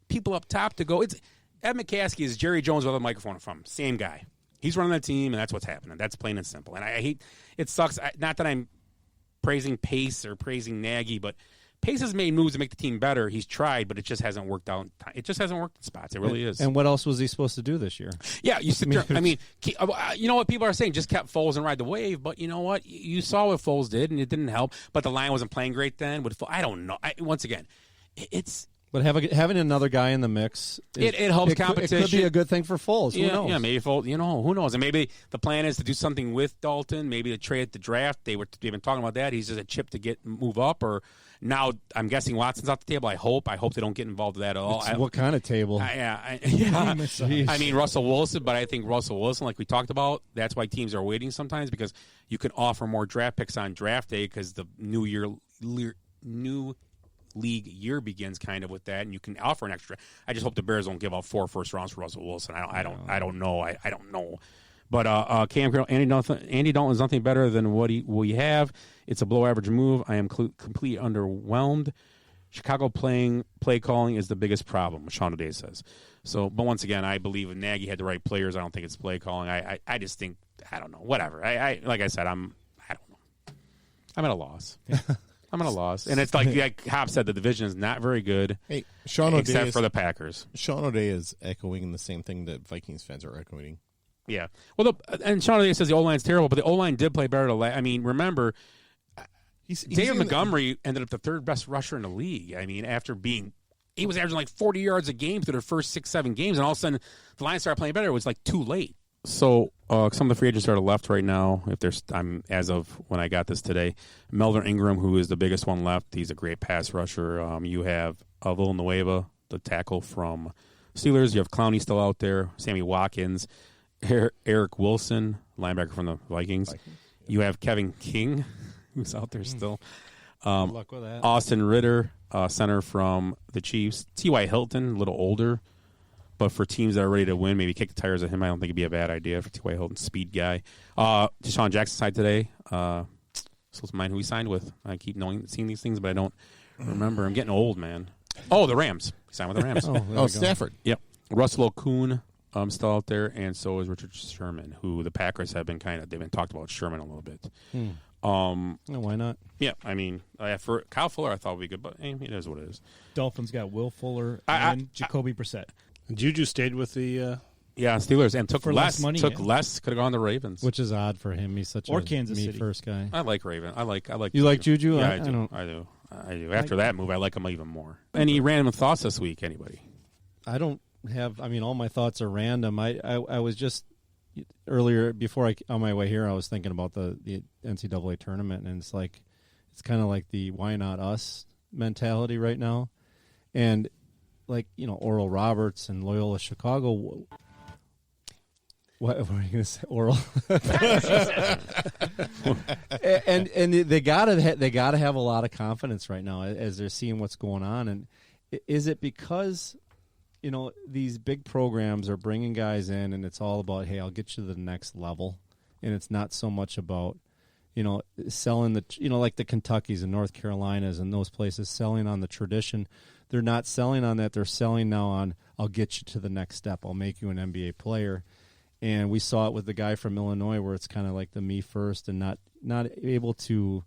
people up top to go, Ed McCaskey is Jerry Jones with a microphone from. Same guy. He's running the team, and that's what's happening. That's plain and simple. And I hate it. Sucks. Not that I'm praising Pace or praising Nagy, but Pace has made moves to make the team better. He's tried, but it just hasn't worked out. It just hasn't worked in spots. It really is.
And what else was he supposed to do this year?
Yeah, you sit there. You know what people are saying? Just kept Foles and ride the wave. But you know what? You saw what Foles did, and it didn't help. But the line wasn't playing great then. I don't know. Once again, it's
But having another guy in the mix,
it helps competition.
It could be a good thing for Foles.
Yeah,
Who knows?
yeah, maybe Foles. Who knows? And maybe the plan is to do something with Dalton. Maybe to trade at the draft. They've been talking about that. He's just a chip to move up. Or now I'm guessing Watson's off the table. I hope they don't get involved with that at all.
What kind of table?
I mean Russell Wilson, but I think Russell Wilson, like we talked about, that's why teams are waiting sometimes because you can offer more draft picks on draft day because the new league year begins kind of with that, and you can offer an extra. I just hope the Bears don't give out 4 first rounds for Russell Wilson. I don't know. But Cam Carroll, Andy Dalton is nothing better than what we have. It's a below average move. I am completely underwhelmed. Chicago play calling is the biggest problem, Sean O'Day says. So, but once again, I believe if Nagy had the right players, I don't think it's play calling. I just think, I don't know, whatever. Like I said, I don't know. I'm at a loss. I'm at a loss. And it's like Hop said, the division is not very good.
Hey, Sean O'Day
except for the Packers.
Sean O'Day is echoing the same thing that Vikings fans are echoing.
Yeah. Well, and Sean O'Day says the O-line's terrible, but the O-line did play better. I mean, remember, David Montgomery ended up the third best rusher in the league. I mean, he was averaging like 40 yards a game through their first 6-7 games, and all of a sudden the Lions started playing better. It was like too late. So some of the free agents are to the left right now. I'm as of when I got this today, Melvin Ingram, who is the biggest one left. He's a great pass rusher. You have Villanueva, the tackle from Steelers. You have Clowney still out there. Sammy Watkins, Eric Wilson, linebacker from the Vikings. You have Kevin King, who's out there still.
Good luck with that.
Austin Ritter, center from the Chiefs. T.Y. Hilton, a little older. But for teams that are ready to win, maybe kick the tires at him. I don't think it'd be a bad idea for T.Y. Hilton, speed guy. Deshaun Jackson signed today. So mind who he signed with. I keep seeing these things, but I don't remember. I'm getting old, man. Oh, the Rams. He signed with the Rams.
Stafford.
Yep. Russell Okung still out there, and so is Richard Sherman, who the Packers have been they've been talked about Sherman a little bit.
Why not?
Yeah, I mean, for Kyle Fuller, I thought would be good, but it is what it is.
Dolphins got Will Fuller and Jacoby Brissett.
Juju stayed with the
Steelers and took
for
less
money.
Took less. Could have gone to the Ravens,
Which is odd for him. He's such a
Kansas City.
first guy.
I like Raven. I like.
You like Juju?
Yeah,
I
do. After that move, I like him even more. Any random thoughts this week? Anybody?
I don't have. I mean, all my thoughts are random. I was just earlier before on my way here, I was thinking about the NCAA tournament, and it's kind of like the why not us mentality right now, and Oral Roberts and Loyola Chicago. What were you going to say, Oral? and they gotta have a lot of confidence right now as they're seeing what's going on. And is it because these big programs are bringing guys in, and it's all about, hey, I'll get you to the next level, and it's not so much about selling like the Kentuckys and North Carolinas and those places selling on the tradition. They're not selling on that. They're selling now on, I'll get you to the next step. I'll make you an NBA player. And we saw it with the guy from Illinois where it's kind of like the me first and not able to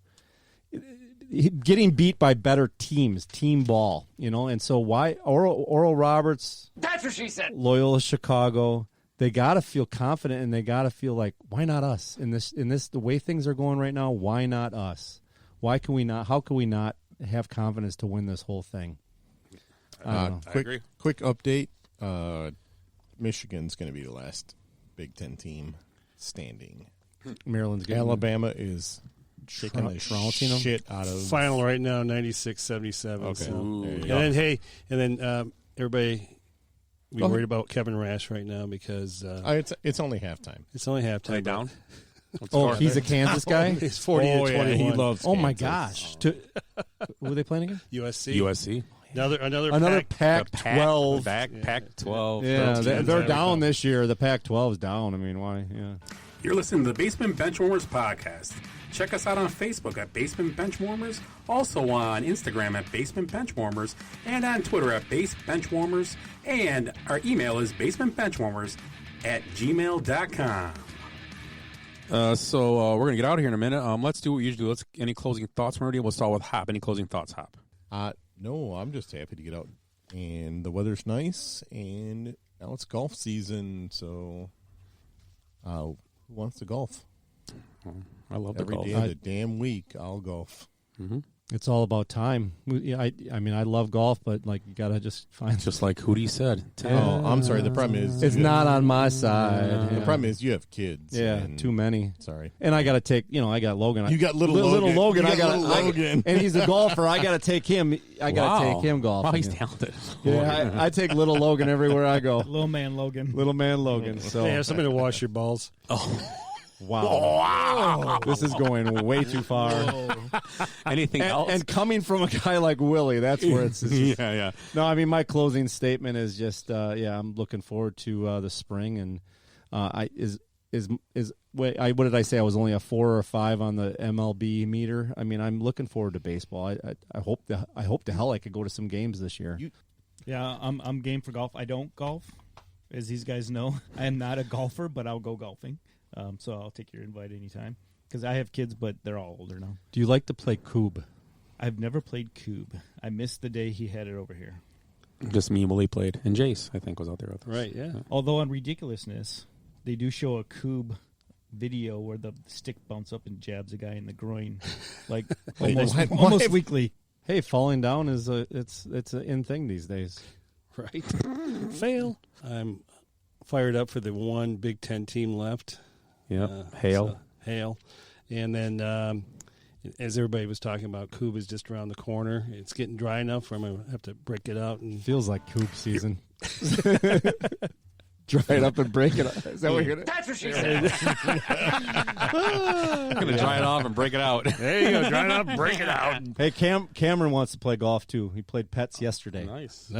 – getting beat by better teams, team ball, And so why Oral Roberts –
That's what she said.
Loyola Chicago – they got to feel confident, and they got to feel like, why not us in this the way things are going right now? Why not us? Why can we not? How can we not have confidence to win this whole thing?
I agree.
Quick update: Michigan's going to be the last Big Ten team standing.
Maryland's getting
Alabama is
trouncing them.
Shit out of
final right now, 96-77.
Okay,
So. And then everybody. We're worried about Kevin Rash right now because
it's only haltime.
It's only halftime.
Are they down?
He's a Kansas guy.
He's 40-21.
He loves.
Oh my
Kansas.
gosh! Who are they playing again?
USC.
Another
Pac-12.
Pac-12.
Yeah, they're down this year. The Pac-12 is down. I mean, why? Yeah.
You're listening to the Basement Benchwarmers podcast. Check us out on Facebook at Basement Benchwarmers, also on Instagram at Basement Benchwarmers, and on Twitter at Base Benchwarmers, and our email is basementbenchwarmers@gmail.com. So we're going to get out of here in a minute. Let's do what we usually do. Any closing thoughts, Marty? We'll start with Hop. Any closing thoughts, Hop?
No, I'm just happy to get out. And the weather's nice, and now it's golf season, so who wants to golf?
I love
Every
the golf.
day of the damn week, I'll golf.
Mm-hmm.
It's all about time. I mean, I love golf, but like you gotta just find.
Just like Hootie said.
Oh, I'm sorry. The problem is
It's not on my side.
The problem is you have kids.
Yeah,
and-
too many.
Sorry.
And I got to take, I got Logan.
You got little
Logan.
Logan.
I
You
got
got little Logan.
and he's a golfer. I got to take him. I got to take him golfing.
Wow, he's talented.
Yeah, I take little Logan everywhere I go.
Little man Logan.
Little man Logan. So
Hey, have somebody to wash your balls.
wow. This is going way too far.
Anything else?
And coming from a guy like Willie, that's where it's.
yeah.
No, I mean my closing statement is just I'm looking forward to the spring and what did I say? I was only a 4 or a 5 on the MLB meter. I mean, I'm looking forward to baseball. I hope to hell I could go to some games this year.
Yeah, I'm game for golf. I don't golf, as these guys know. I am not a golfer, but I'll go golfing. So I'll take your invite anytime because I have kids, but they're all older now.
Do you like to play Cube?
I've never played Cube. I missed the day he had it over here.
Just me and Willie played. And Jace, I think, was out there with us.
Right, yeah.
Although on Ridiculousness, they do show a Cube video where the stick bounces up and jabs a guy in the groin, like almost weekly.
Hey, falling down is it's an in thing these days.
Right. Fail. I'm fired up for the one Big Ten team left.
Yep. Hail.
Hail. And then, as everybody was talking about, Cube is just around the corner. It's getting dry enough where I'm going to have to break it out. And
Feels like Cube season. Dry it up and break it up. Is that what you're going to?
That's what she said.
I'm going to dry it off and break it out.
there you go. Dry it up, break it out.
Hey, Cameron wants to play golf too. He played pets yesterday.
Nice.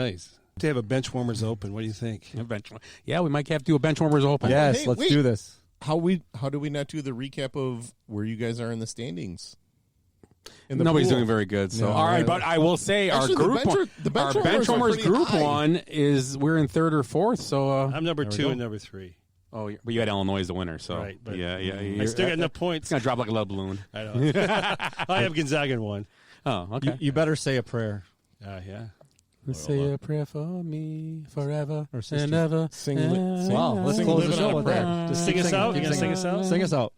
To have a bench warmers open. What do you think?
Yeah, we might have to do a bench warmers open.
Yes,
Hey,
let's
wait.
do this.
How do we not do the recap of where you guys are in the standings?
Nobody's doing very good. So,
No,
all right, but I will say
Actually,
our group
the bench
our
warmers are
benchwarmers
pretty
group
high.
one we're in 3rd or 4th. So,
I'm number
There we
2
go.
and number 3.
but you had Illinois as the winner. So,
Right, but
yeah.
I still got enough points.
It's gonna drop like a lead balloon.
I know. I have Gonzaga in 1.
Oh, okay.
You better say a prayer.
Yeah.
Say a prayer for me forever
Or sister.
and ever.
Wow, let's
Sing
close the
Living
show
on a
with
Prayer.
that. Just
Sing us out? You gonna sing us out?
Sing us out.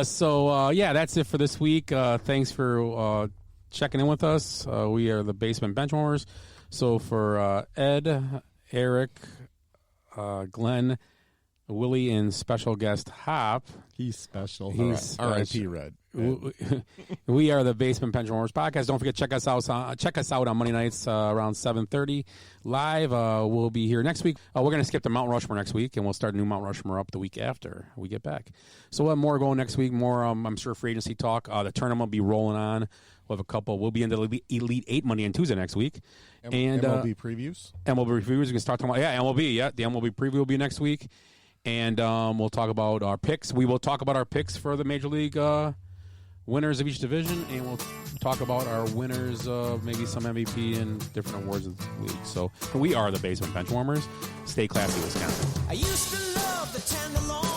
So that's it for this week. Thanks for checking in with us. We are the Basement Benchwarmers. So for Ed, Eric, Glenn, Willie, and special guest Hop.
He's special.
He's
R.I.P. Red.
We are the Basement Benchwarmers podcast. Don't forget check us out on Monday nights around 7:30 live. We'll be here next week. We're going to skip to Mount Rushmore next week, and we'll start a new Mount Rushmore up the week after we get back. So we'll have more going next week. More, I'm sure, free agency talk. The tournament will be rolling on. We'll have a couple. We'll be in the Elite 8 Monday and Tuesday next week. And
MLB previews.
MLB previews. We can start talking about MLB. Yeah, the MLB preview will be next week, and we'll talk about our picks. We will talk about our picks for the Major League winners of each division, and we'll talk about our winners of maybe some MVP and different awards of the league. So we are the Basement Benchwarmers. Stay classy, Wisconsin.
I used to love the tenderloin.